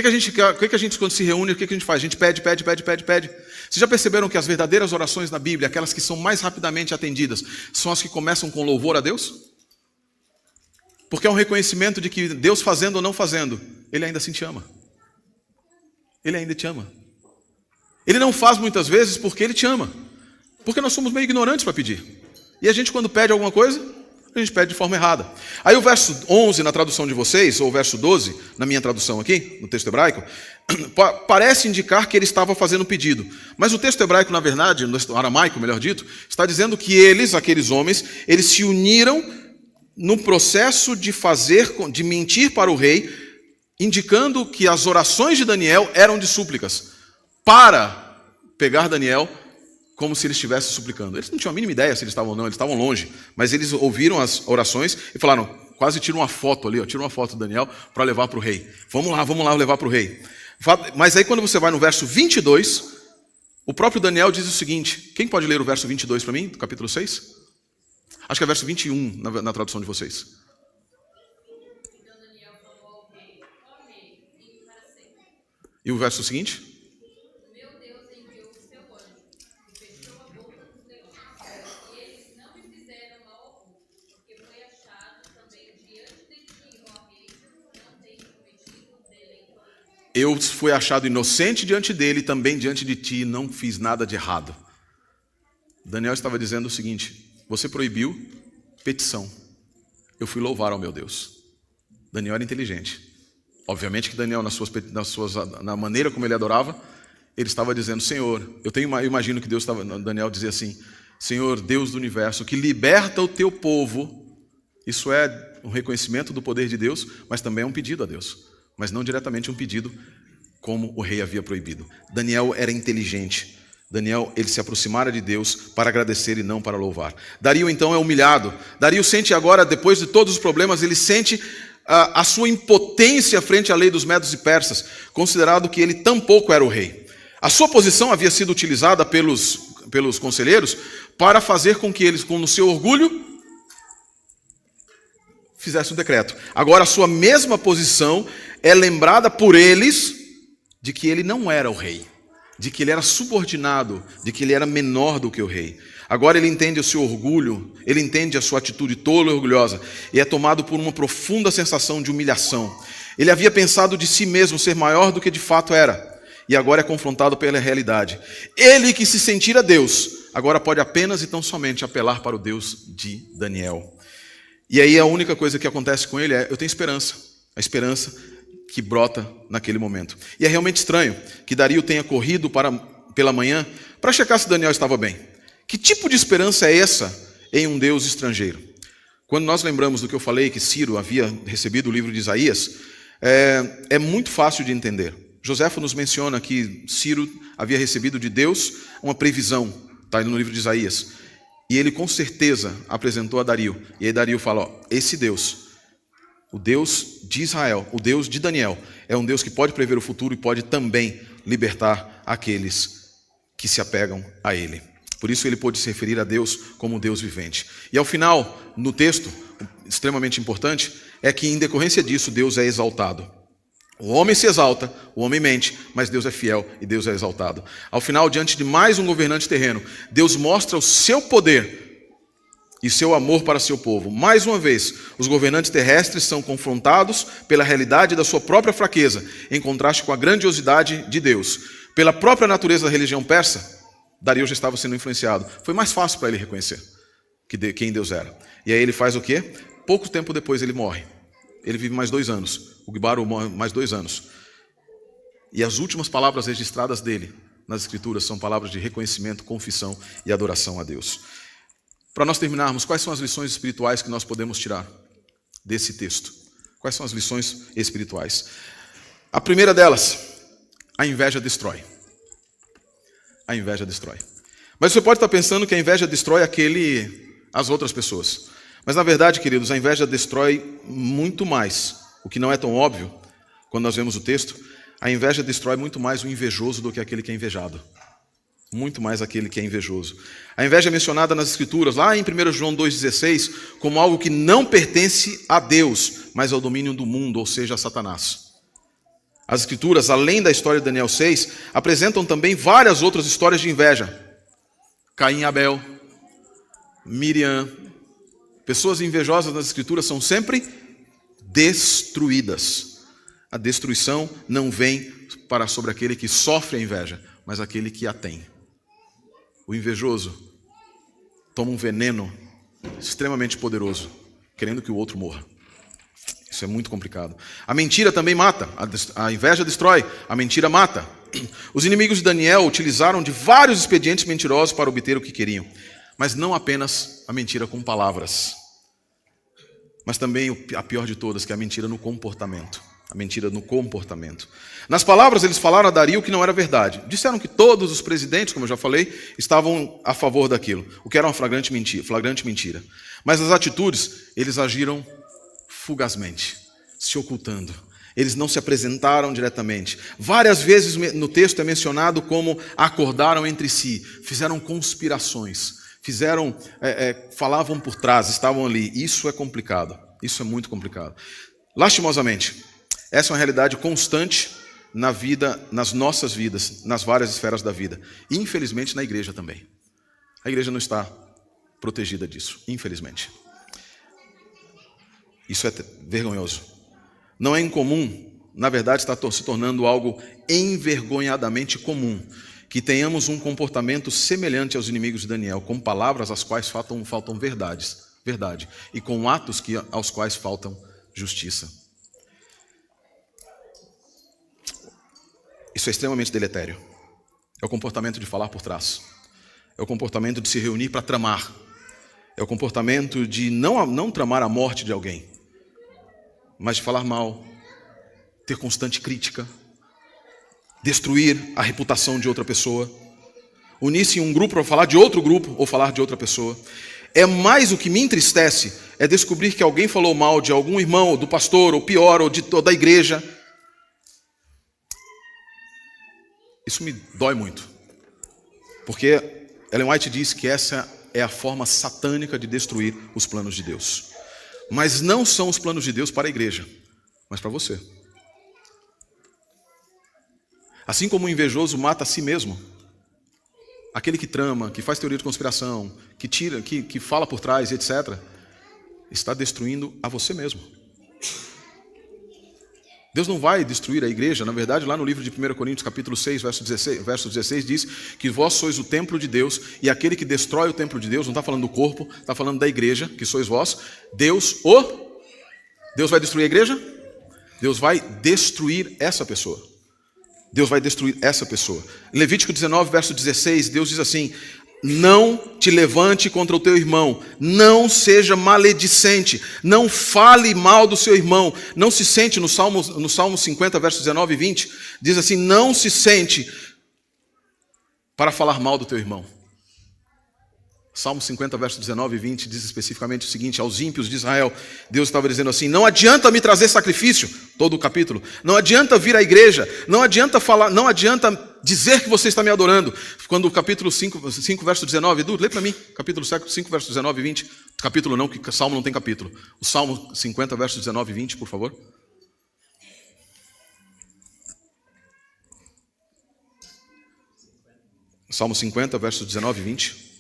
a gente quando se reúne, o que a gente faz? A gente pede. Vocês já perceberam que as verdadeiras orações na Bíblia, aquelas que são mais rapidamente atendidas, são as que começam com louvor a Deus? Porque é um reconhecimento de que Deus fazendo ou não fazendo, Ele ainda assim te ama. Ele ainda te ama. Ele não faz muitas vezes porque Ele te ama. Porque nós somos meio ignorantes para pedir. E a gente quando pede alguma coisa, a gente pede de forma errada. Aí o verso 11 na tradução de vocês, ou o verso 12, na minha tradução aqui, no texto hebraico, parece indicar que ele estava fazendo pedido. Mas o texto hebraico, na verdade, no aramaico, melhor dito, está dizendo que eles, aqueles homens, eles se uniram no processo de mentir para o rei, indicando que as orações de Daniel eram de súplicas, para pegar Daniel como se ele estivesse suplicando. Eles não tinham a mínima ideia se eles estavam ou não, eles estavam longe, mas eles ouviram as orações e falaram, quase tira uma foto ali, tira uma foto do Daniel para levar para o rei. Vamos lá levar para o rei. Mas aí quando você vai no verso 22, o próprio Daniel diz o seguinte, quem pode ler o verso 22 para mim, do capítulo 6? Acho que é verso 21 na tradução de vocês. Então Daniel falou ao rei, ó rei, vive para sempre. E o verso seguinte? Meu Deus enviou o seu anjo, e fechou a boca dos leões. E eles não me fizeram mal algum, porque foi achado também diante de ti, ó rei, não tenho cometido deleito algum. Eu fui achado inocente diante dele, também diante de ti, não fiz nada de errado. Daniel estava dizendo o seguinte, você proibiu petição. Eu fui louvar ao meu Deus. Daniel era inteligente. Obviamente que Daniel, na maneira como ele adorava, ele estava dizendo, Senhor, eu imagino que Daniel dizia assim, Senhor, Deus do universo, que liberta o teu povo. Isso é um reconhecimento do poder de Deus, mas também é um pedido a Deus. Mas não diretamente um pedido como o rei havia proibido. Daniel era inteligente. Daniel, ele se aproximara de Deus para agradecer e não para louvar. Dario, então, é humilhado. Dario sente agora, depois de todos os problemas, ele sente a sua impotência frente à lei dos medos e persas, considerado que ele tampouco era o rei. A sua posição havia sido utilizada pelos conselheiros para fazer com que eles, com o seu orgulho, fizessem um decreto. Agora, a sua mesma posição é lembrada por eles de que ele não era o rei, de que ele era subordinado, de que ele era menor do que o rei. Agora ele entende o seu orgulho, ele entende a sua atitude tola e orgulhosa, e é tomado por uma profunda sensação de humilhação. Ele havia pensado de si mesmo ser maior do que de fato era, e agora é confrontado pela realidade. Ele que se sentira Deus, agora pode apenas e tão somente apelar para o Deus de Daniel. E aí a única coisa que acontece com ele é, eu tenho esperança, a esperança que brota naquele momento. E é realmente estranho que Dario tenha corrido pela manhã para checar se Daniel estava bem. Que tipo de esperança é essa em um Deus estrangeiro. Quando nós lembramos do que eu falei, que Ciro havia recebido o livro de Isaías, é muito fácil de entender. Joséfo nos menciona que Ciro havia recebido de Deus uma previsão, está no livro de Isaías. E ele com certeza apresentou a Dario. E aí Dario fala, esse Deus, o Deus de Israel, o Deus de Daniel, é um Deus que pode prever o futuro e pode também libertar aqueles que se apegam a ele. Por isso ele pôde se referir a Deus como Deus vivente. E ao final, no texto, extremamente importante, é que em decorrência disso Deus é exaltado. O homem se exalta, o homem mente, mas Deus é fiel e Deus é exaltado. Ao final, diante de mais um governante terreno, Deus mostra o seu poder e seu amor para seu povo. Mais uma vez, os governantes terrestres são confrontados pela realidade da sua própria fraqueza, em contraste com a grandiosidade de Deus. Pela própria natureza da religião persa, Dario já estava sendo influenciado. Foi mais fácil para ele reconhecer quem Deus era. E aí ele faz o quê? Pouco tempo depois ele morre. Ele vive mais 2 anos. O Gbaro morre mais 2 anos. E as últimas palavras registradas dele nas Escrituras são palavras de reconhecimento, confissão e adoração a Deus. Para nós terminarmos, quais são as lições espirituais que nós podemos tirar desse texto? Quais são as lições espirituais? A primeira delas, a inveja destrói. A inveja destrói. Mas você pode estar pensando que a inveja destrói as outras pessoas. Mas na verdade, queridos, a inveja destrói muito mais. O que não é tão óbvio, quando nós vemos o texto, a inveja destrói muito mais o invejoso do que aquele que é invejado. Muito mais aquele que é invejoso. A inveja é mencionada nas Escrituras, lá em 1 João 2,16, como algo que não pertence a Deus, mas ao domínio do mundo, ou seja, a Satanás. As Escrituras, além da história de Daniel 6, apresentam também várias outras histórias de inveja. Caim e Abel, Miriam. Pessoas invejosas nas Escrituras são sempre destruídas. A destruição não vem sobre aquele que sofre a inveja, mas aquele que a tem. O invejoso toma um veneno extremamente poderoso, querendo que o outro morra. Isso é muito complicado. A mentira também mata. A inveja destrói. A mentira mata. Os inimigos de Daniel utilizaram de vários expedientes mentirosos para obter o que queriam. Mas não apenas a mentira com palavras. Mas também a pior de todas, que é a mentira no comportamento. A mentira no comportamento. Nas palavras, eles falaram a Dario que não era verdade. Disseram que todos os presidentes, como eu já falei, estavam a favor daquilo. O que era uma flagrante mentira. Mas nas atitudes, eles agiram fugazmente, se ocultando. Eles não se apresentaram diretamente. Várias vezes no texto é mencionado como acordaram entre si, fizeram conspirações, falavam por trás, estavam ali. Isso é complicado, isso é muito complicado. Lastimosamente, essa é uma realidade constante na vida, nas nossas vidas, nas várias esferas da vida. E infelizmente na igreja também. A igreja não está protegida disso, infelizmente. Isso é vergonhoso. Não é incomum, na verdade está se tornando algo envergonhadamente comum, que tenhamos um comportamento semelhante aos inimigos de Daniel, com palavras às quais faltam verdade, e com atos aos quais faltam justiça. Isso é extremamente deletério. É o comportamento de falar por trás. É o comportamento de se reunir para tramar. É o comportamento de não tramar a morte de alguém, mas de falar mal, ter constante crítica, destruir a reputação de outra pessoa, unir-se em um grupo para falar de outro grupo ou falar de outra pessoa. É mais o que me entristece, é descobrir que alguém falou mal de algum irmão, ou do pastor, ou pior, ou da igreja. Isso me dói muito, porque Ellen White diz que essa é a forma satânica de destruir os planos de Deus. Mas não são os planos de Deus para a igreja, mas para você. Assim como o invejoso mata a si mesmo, aquele que trama, que faz teoria de conspiração, que fala por trás, etc., está destruindo a você mesmo. Deus não vai destruir a igreja. Na verdade, lá no livro de 1 Coríntios, capítulo 6, verso 16, diz que vós sois o templo de Deus, e aquele que destrói o templo de Deus, não está falando do corpo, está falando da igreja, que sois vós. Deus vai destruir a igreja? Deus vai destruir essa pessoa. Deus vai destruir essa pessoa. Em Levítico 19, verso 16, Deus diz assim: Não te levante contra o teu irmão, não seja maledicente, não fale mal do seu irmão, não se sente, no Salmo 50, versos 19 e 20, diz assim, não se sente para falar mal do teu irmão. Salmo 50, versos 19 e 20 diz especificamente o seguinte, aos ímpios de Israel, Deus estava dizendo assim, não adianta me trazer sacrifício, todo o capítulo, não adianta vir à igreja, não adianta falar, não adianta dizer que você está me adorando. Quando o capítulo 5 verso 19, Edu, lê para mim, capítulo 5, versos 19 e 20, capítulo não, que Salmo não tem capítulo, o Salmo 50, versos 19 e 20, por favor. Salmo 50, versos 19 e 20.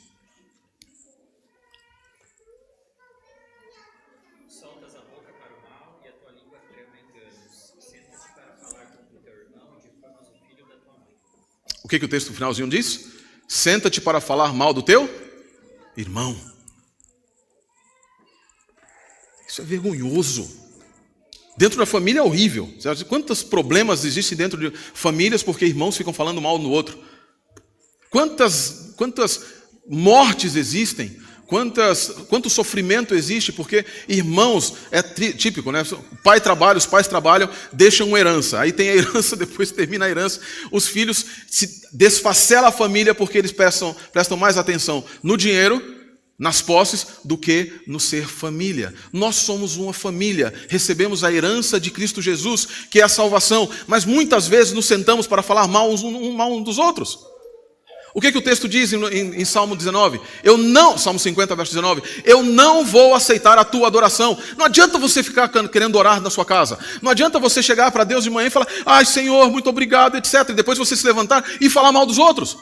O que o texto finalzinho diz? Senta-te para falar mal do teu irmão. Isso é vergonhoso. Dentro da família é horrível. Quantos problemas existem dentro de famílias porque irmãos ficam falando mal um do outro? Quantas mortes existem? Quanto sofrimento existe, porque irmãos, é típico, né? O pai trabalha, os pais trabalham, deixam uma herança. Aí tem a herança, depois termina a herança. Os filhos se desfacelam a família porque eles prestam mais atenção no dinheiro, nas posses, do que no ser família. Nós somos uma família, recebemos a herança de Cristo Jesus, que é a salvação, mas muitas vezes nos sentamos para falar mal um dos outros. O que o texto diz em Salmo 19? Salmo 50, verso 19. Eu não vou aceitar a tua adoração. Não adianta você ficar querendo orar na sua casa. Não adianta você chegar para Deus de manhã e falar, ai Senhor, muito obrigado, etc. E depois você se levantar e falar mal dos outros.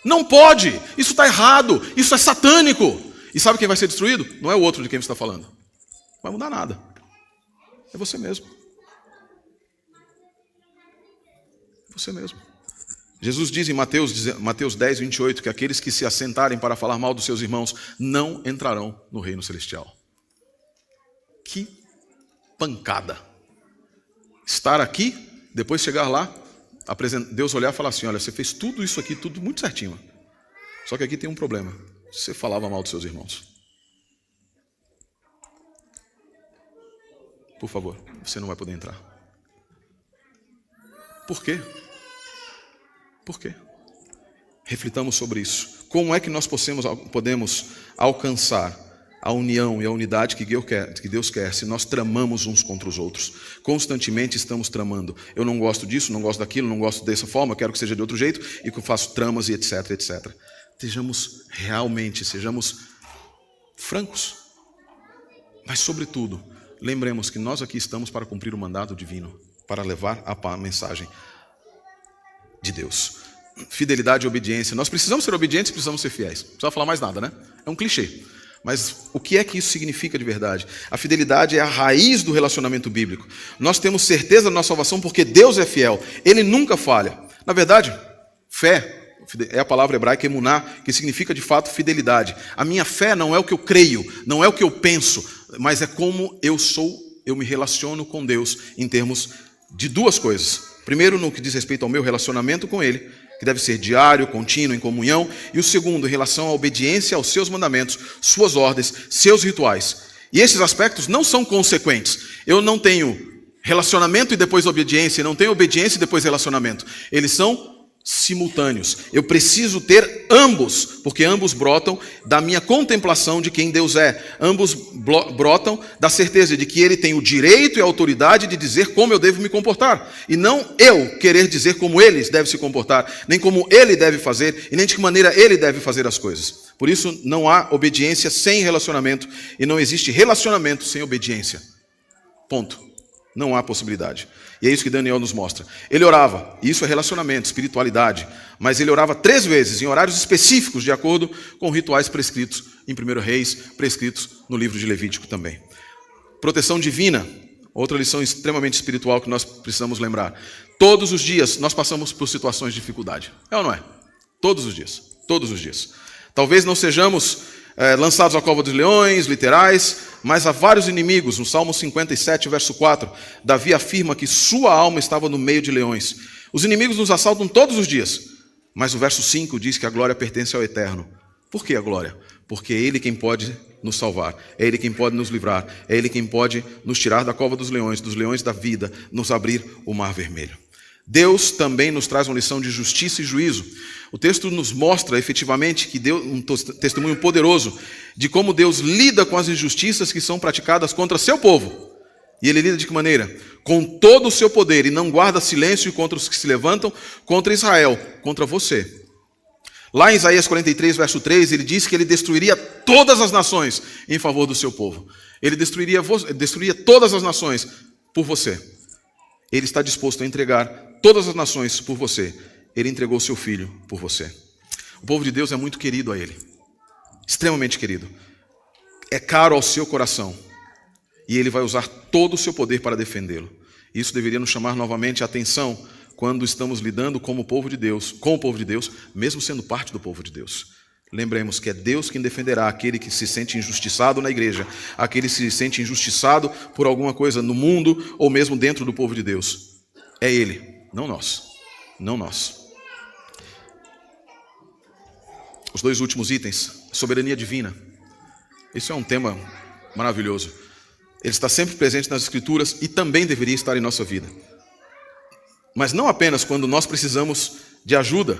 Não pode. Isso está errado. Isso é satânico. E sabe quem vai ser destruído? Não é o outro de quem você está falando. Não vai mudar nada. É você mesmo. É você mesmo. Jesus diz em Mateus 10, 28, que aqueles que se assentarem para falar mal dos seus irmãos não entrarão no reino celestial. Que pancada. Estar aqui, depois chegar lá, Deus olhar e falar assim, olha, você fez tudo isso aqui, tudo muito certinho. Só que aqui tem um problema. Você falava mal dos seus irmãos. Por favor, você não vai poder entrar. Por quê? Por quê? Reflitamos sobre isso. Como é que nós podemos alcançar a união e a unidade que Deus quer se nós tramamos uns contra os outros? Constantemente estamos tramando. Eu não gosto disso, não gosto daquilo, não gosto dessa forma, quero que seja de outro jeito, e que eu faço tramas e etc, etc. Sejamos francos. Mas, sobretudo, lembremos que nós aqui estamos para cumprir o mandato divino, para levar a mensagem de Deus. Fidelidade e obediência. Nós precisamos ser obedientes, precisamos ser fiéis. Não precisa falar mais nada, né? É um clichê. Mas o que é que isso significa de verdade? A fidelidade é a raiz do relacionamento bíblico. Nós temos certeza da nossa salvação porque Deus é fiel. Ele nunca falha. Na verdade, fé é a palavra hebraica emuná, que significa de fato fidelidade. A minha fé não é o que eu creio, não é o que eu penso, mas é como eu me relaciono com Deus em termos de duas coisas. Primeiro, no que diz respeito ao meu relacionamento com Ele, que deve ser diário, contínuo, em comunhão. E o segundo, em relação à obediência aos seus mandamentos, suas ordens, seus rituais. E esses aspectos não são consequentes. Eu não tenho relacionamento e depois obediência, não tenho obediência e depois relacionamento. Eles são simultâneos. Eu preciso ter ambos, porque ambos brotam da minha contemplação de quem Deus é. Ambos brotam da certeza de que Ele tem o direito e a autoridade de dizer como eu devo me comportar. E não eu querer dizer como Ele deve se comportar, nem como Ele deve fazer, e nem de que maneira Ele deve fazer as coisas. Por isso, não há obediência sem relacionamento, e não existe relacionamento sem obediência. Ponto. Não há possibilidade. E é isso que Daniel nos mostra. Ele orava, e isso é relacionamento, espiritualidade, mas ele orava 3 vezes, em horários específicos, de acordo com rituais prescritos em 1 Reis, prescritos no livro de Levítico também. Proteção divina, outra lição extremamente espiritual que nós precisamos lembrar. Todos os dias nós passamos por situações de dificuldade. É ou não é? Todos os dias. Todos os dias. Talvez não sejamos lançados à cova dos leões, literais, mas há vários inimigos. No Salmo 57, verso 4, Davi afirma que sua alma estava no meio de leões. Os inimigos nos assaltam todos os dias. Mas o verso 5 diz que a glória pertence ao Eterno. Por que a glória? Porque é Ele quem pode nos salvar, é Ele quem pode nos livrar, é Ele quem pode nos tirar da cova dos leões da vida, nos abrir o mar vermelho. Deus também nos traz uma lição de justiça e juízo. O texto nos mostra efetivamente que Deus, um testemunho poderoso de como Deus lida com as injustiças que são praticadas contra seu povo. E Ele lida de que maneira? Com todo o seu poder, e não guarda silêncio contra os que se levantam contra Israel, contra você. Lá em Isaías 43, verso 3, ele diz que ele destruiria todas as nações em favor do seu povo. Ele destruiria todas as nações por você. Ele está disposto a entregar todas as nações por você. Ele entregou seu filho por você. O povo de Deus é muito querido a Ele. Extremamente querido. É caro ao seu coração. E Ele vai usar todo o seu poder para defendê-lo. Isso deveria nos chamar novamente a atenção quando estamos lidando com o povo de Deus, mesmo sendo parte do povo de Deus. Lembremos que é Deus quem defenderá aquele que se sente injustiçado na igreja, aquele que se sente injustiçado por alguma coisa no mundo ou mesmo dentro do povo de Deus. É Ele, não nós. Não nós. Os dois últimos itens, soberania divina. Isso é um tema maravilhoso. Ele está sempre presente nas Escrituras e também deveria estar em nossa vida. Mas não apenas quando nós precisamos de ajuda,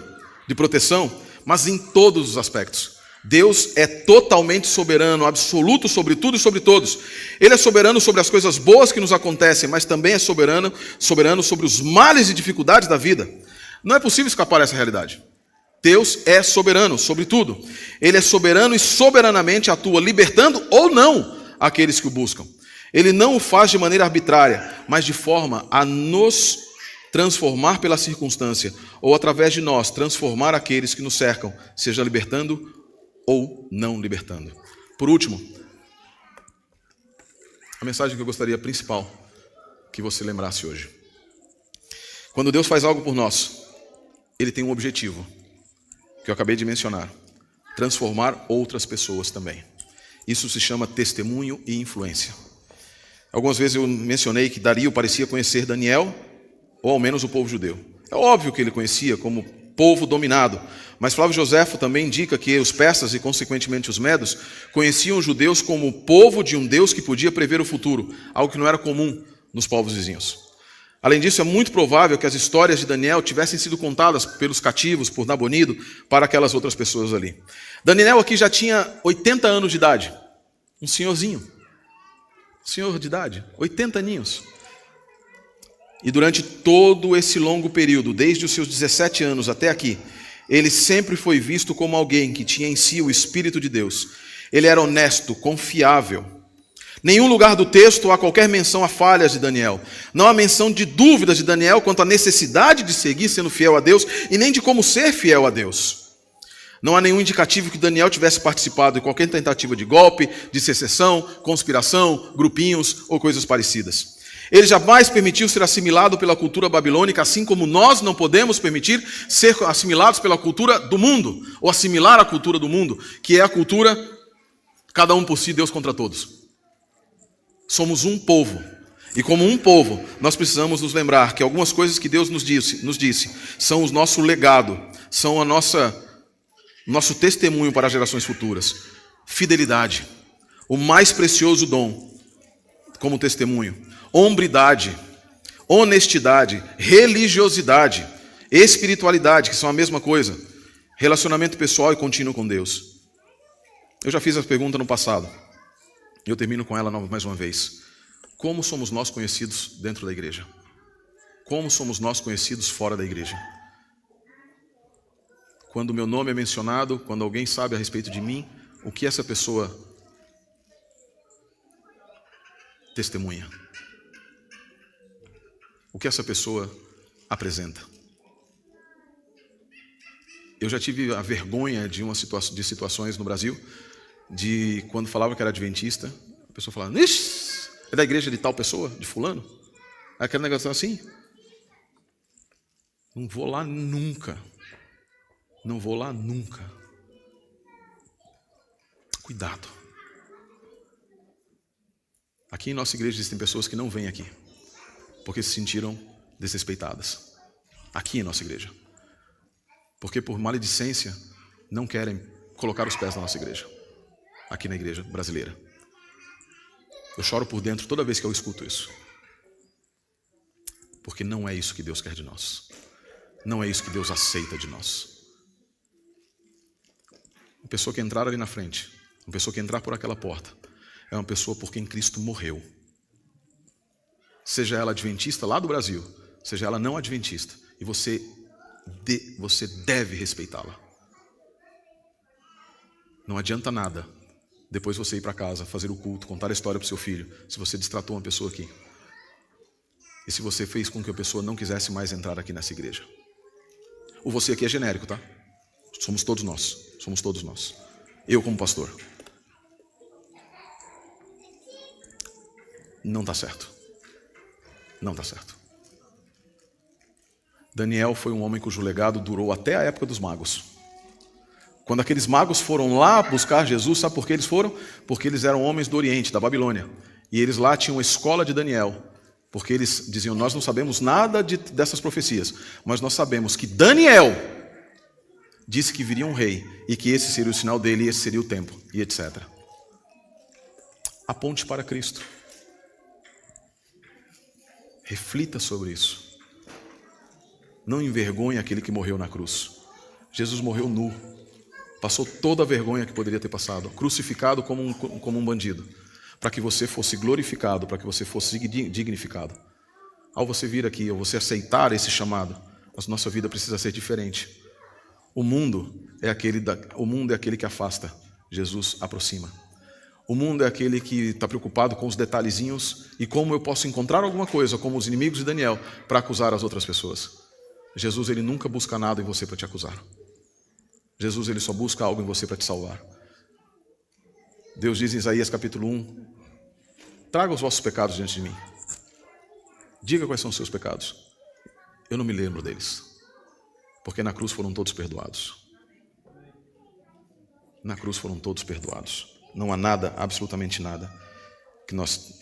de proteção, mas em todos os aspectos. Deus é totalmente soberano, absoluto sobre tudo e sobre todos. Ele é soberano sobre as coisas boas que nos acontecem, mas também é soberano sobre os males e dificuldades da vida. Não é possível escapar dessa realidade. Deus é soberano sobre tudo. Ele é soberano e soberanamente atua, libertando ou não aqueles que o buscam. Ele não o faz de maneira arbitrária, mas de forma a nos transformar pela circunstância, ou através de nós, transformar aqueles que nos cercam, seja libertando ou não libertando. Por último, a mensagem que eu gostaria principal que você lembrasse hoje. Quando Deus faz algo por nós, Ele tem um objetivo, que eu acabei de mencionar: transformar outras pessoas também. Isso se chama testemunho e influência. Algumas vezes eu mencionei que Dario parecia conhecer Daniel, ou ao menos o povo judeu. É óbvio que ele conhecia como povo dominado, mas Flávio Joséfo também indica que os persas e consequentemente os medos conheciam os judeus como povo de um Deus que podia prever o futuro, algo que não era comum nos povos vizinhos. Além disso, é muito provável que as histórias de Daniel tivessem sido contadas pelos cativos, por Nabonido, para aquelas outras pessoas ali. Daniel aqui já tinha 80 anos de idade, um senhorzinho, senhor de idade, 80 aninhos. E durante todo esse longo período, desde os seus 17 anos até aqui, ele sempre foi visto como alguém que tinha em si o Espírito de Deus. Ele era honesto, confiável. Nenhum lugar do texto há qualquer menção a falhas de Daniel. Não há menção de dúvidas de Daniel quanto à necessidade de seguir sendo fiel a Deus e nem de como ser fiel a Deus. Não há nenhum indicativo que Daniel tivesse participado de qualquer tentativa de golpe, de secessão, conspiração, grupinhos ou coisas parecidas. Ele jamais permitiu ser assimilado pela cultura babilônica, assim como nós não podemos permitir ser assimilados pela cultura do mundo, ou assimilar a cultura do mundo, que é a cultura cada um por si, Deus contra todos. Somos um povo, e como um povo, nós precisamos nos lembrar que algumas coisas que Deus nos disse são o nosso legado, são a nosso testemunho para as gerações futuras. Fidelidade, o mais precioso dom como testemunho. Hombridade, honestidade, religiosidade, espiritualidade, que são a mesma coisa. Relacionamento pessoal e contínuo com Deus. Eu já fiz essa pergunta no passado. Eu termino com ela mais uma vez. Como somos nós conhecidos dentro da igreja? Como somos nós conhecidos fora da igreja? Quando o meu nome é mencionado, quando alguém sabe a respeito de mim, o que essa pessoa testemunha? O que essa pessoa apresenta? Eu já tive a vergonha de situações no Brasil, de quando falava que era adventista, a pessoa falava: "Ixi, é da igreja de tal pessoa, de fulano?" Aquele negócio assim. Não vou lá nunca. Não vou lá nunca. Cuidado. Aqui em nossa igreja existem pessoas que não vêm aqui porque se sentiram desrespeitadas. Aqui em nossa igreja. Porque por maledicência não querem colocar os pés na nossa igreja, aqui na igreja brasileira. Eu choro por dentro toda vez que eu escuto isso. Porque não é isso que Deus quer de nós. Não é isso que Deus aceita de nós. Uma pessoa que entrar ali na frente, uma pessoa que entrar por aquela porta, é uma pessoa por quem Cristo morreu. Seja ela adventista lá do Brasil, seja ela não adventista, e você deve respeitá-la. Não adianta nada depois você ir para casa, fazer o culto, contar a história para o seu filho, se você destratou uma pessoa aqui. E se você fez com que a pessoa não quisesse mais entrar aqui nessa igreja. O você aqui é genérico, tá? Somos todos nós. Somos todos nós. Eu como pastor. Não está certo. Não está certo. Daniel foi um homem cujo legado durou até a época dos magos. Quando aqueles magos foram lá buscar Jesus, sabe por que eles foram? Porque eles eram homens do Oriente, da Babilônia. E eles lá tinham a escola de Daniel. Porque eles diziam, nós não sabemos nada dessas profecias, mas nós sabemos que Daniel disse que viria um rei, e que esse seria o sinal dele, e esse seria o tempo, e etc. Aponte para Cristo. Reflita sobre isso. Não envergonhe aquele que morreu na cruz. Jesus morreu nu. Passou toda a vergonha que poderia ter passado, crucificado como um bandido, para que você fosse glorificado, para que você fosse dignificado. Ao você vir aqui, ao você aceitar esse chamado, a nossa vida precisa ser diferente. O mundo é aquele que afasta, Jesus aproxima. O mundo é aquele que está preocupado com os detalhezinhos e como eu posso encontrar alguma coisa, como os inimigos de Daniel, para acusar as outras pessoas. Jesus, ele nunca busca nada em você para te acusar. Jesus, ele só busca algo em você para te salvar. Deus diz em Isaías capítulo 1, traga os vossos pecados diante de mim. Diga quais são os seus pecados. Eu não me lembro deles. Porque na cruz foram todos perdoados. Na cruz foram todos perdoados. Não há nada, absolutamente nada, que nós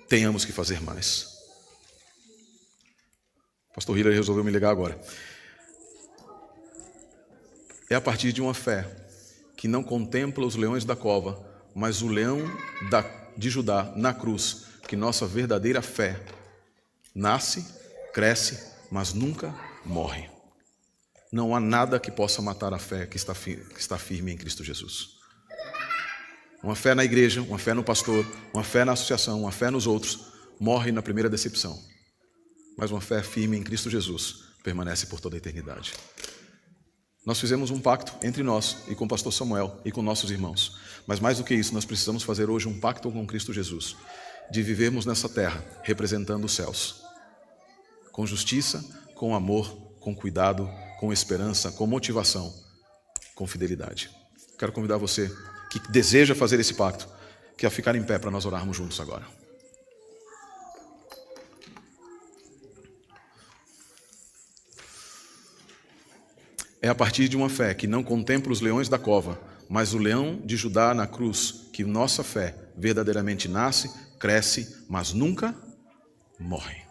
tenhamos que fazer mais. O pastor Hiller resolveu me ligar agora. É a partir de uma fé que não contempla os leões da cova, mas o leão de Judá na cruz, que nossa verdadeira fé nasce, cresce, mas nunca morre. Não há nada que possa matar a fé que está firme em Cristo Jesus. Uma fé na igreja, uma fé no pastor, uma fé na associação, uma fé nos outros, morre na primeira decepção. Mas uma fé firme em Cristo Jesus permanece por toda a eternidade. Nós fizemos um pacto entre nós e com o pastor Samuel e com nossos irmãos. Mas mais do que isso, nós precisamos fazer hoje um pacto com Cristo Jesus, de vivermos nessa terra representando os céus. Com justiça, com amor, com cuidado, com esperança, com motivação, com fidelidade. Quero convidar você que deseja fazer esse pacto, que a ficar em pé para nós orarmos juntos agora. É a partir de uma fé que não contempla os leões da cova, mas o leão de Judá na cruz, que nossa fé verdadeiramente nasce, cresce, mas nunca morre.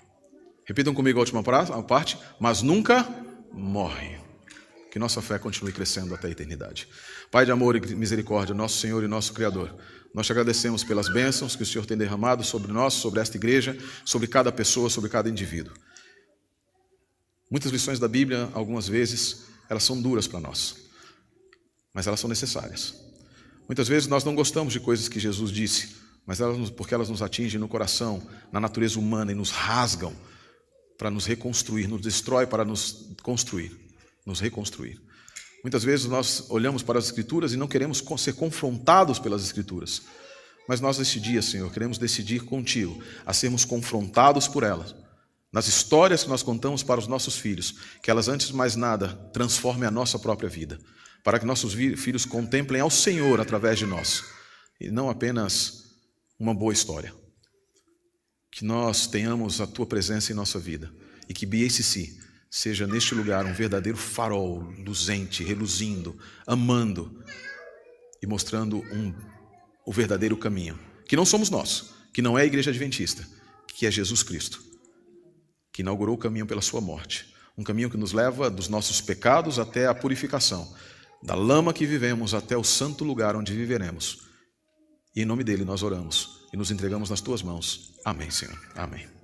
Repitam comigo a última parte, mas nunca morre. Que nossa fé continue crescendo até a eternidade. Pai de amor e misericórdia, nosso Senhor e nosso Criador, nós te agradecemos pelas bênçãos que o Senhor tem derramado sobre nós, sobre esta igreja, sobre cada pessoa, sobre cada indivíduo. Muitas lições da Bíblia, algumas vezes, elas são duras para nós, mas elas são necessárias. Muitas vezes nós não gostamos de coisas que Jesus disse, mas porque elas nos atingem no coração, na natureza humana e nos rasgam para nos reconstruir, nos destrói para nos construir, nos reconstruir. Muitas vezes nós olhamos para as Escrituras e não queremos ser confrontados pelas Escrituras, mas nós neste dia, Senhor, queremos decidir contigo a sermos confrontados por elas. Nas histórias que nós contamos para os nossos filhos, que elas, antes de mais nada, transformem a nossa própria vida, para que nossos filhos contemplem ao Senhor através de nós, e não apenas uma boa história. Que nós tenhamos a Tua presença em nossa vida, e que BACC seja neste lugar um verdadeiro farol, luzente, reluzindo, amando e mostrando o verdadeiro caminho, que não somos nós, que não é a Igreja Adventista, que é Jesus Cristo, que inaugurou o caminho pela sua morte, Um caminho que nos leva dos nossos pecados até a purificação, da lama que vivemos até o santo lugar onde viveremos. E em nome dele nós oramos e nos entregamos nas tuas mãos. Amém, Senhor. Amém.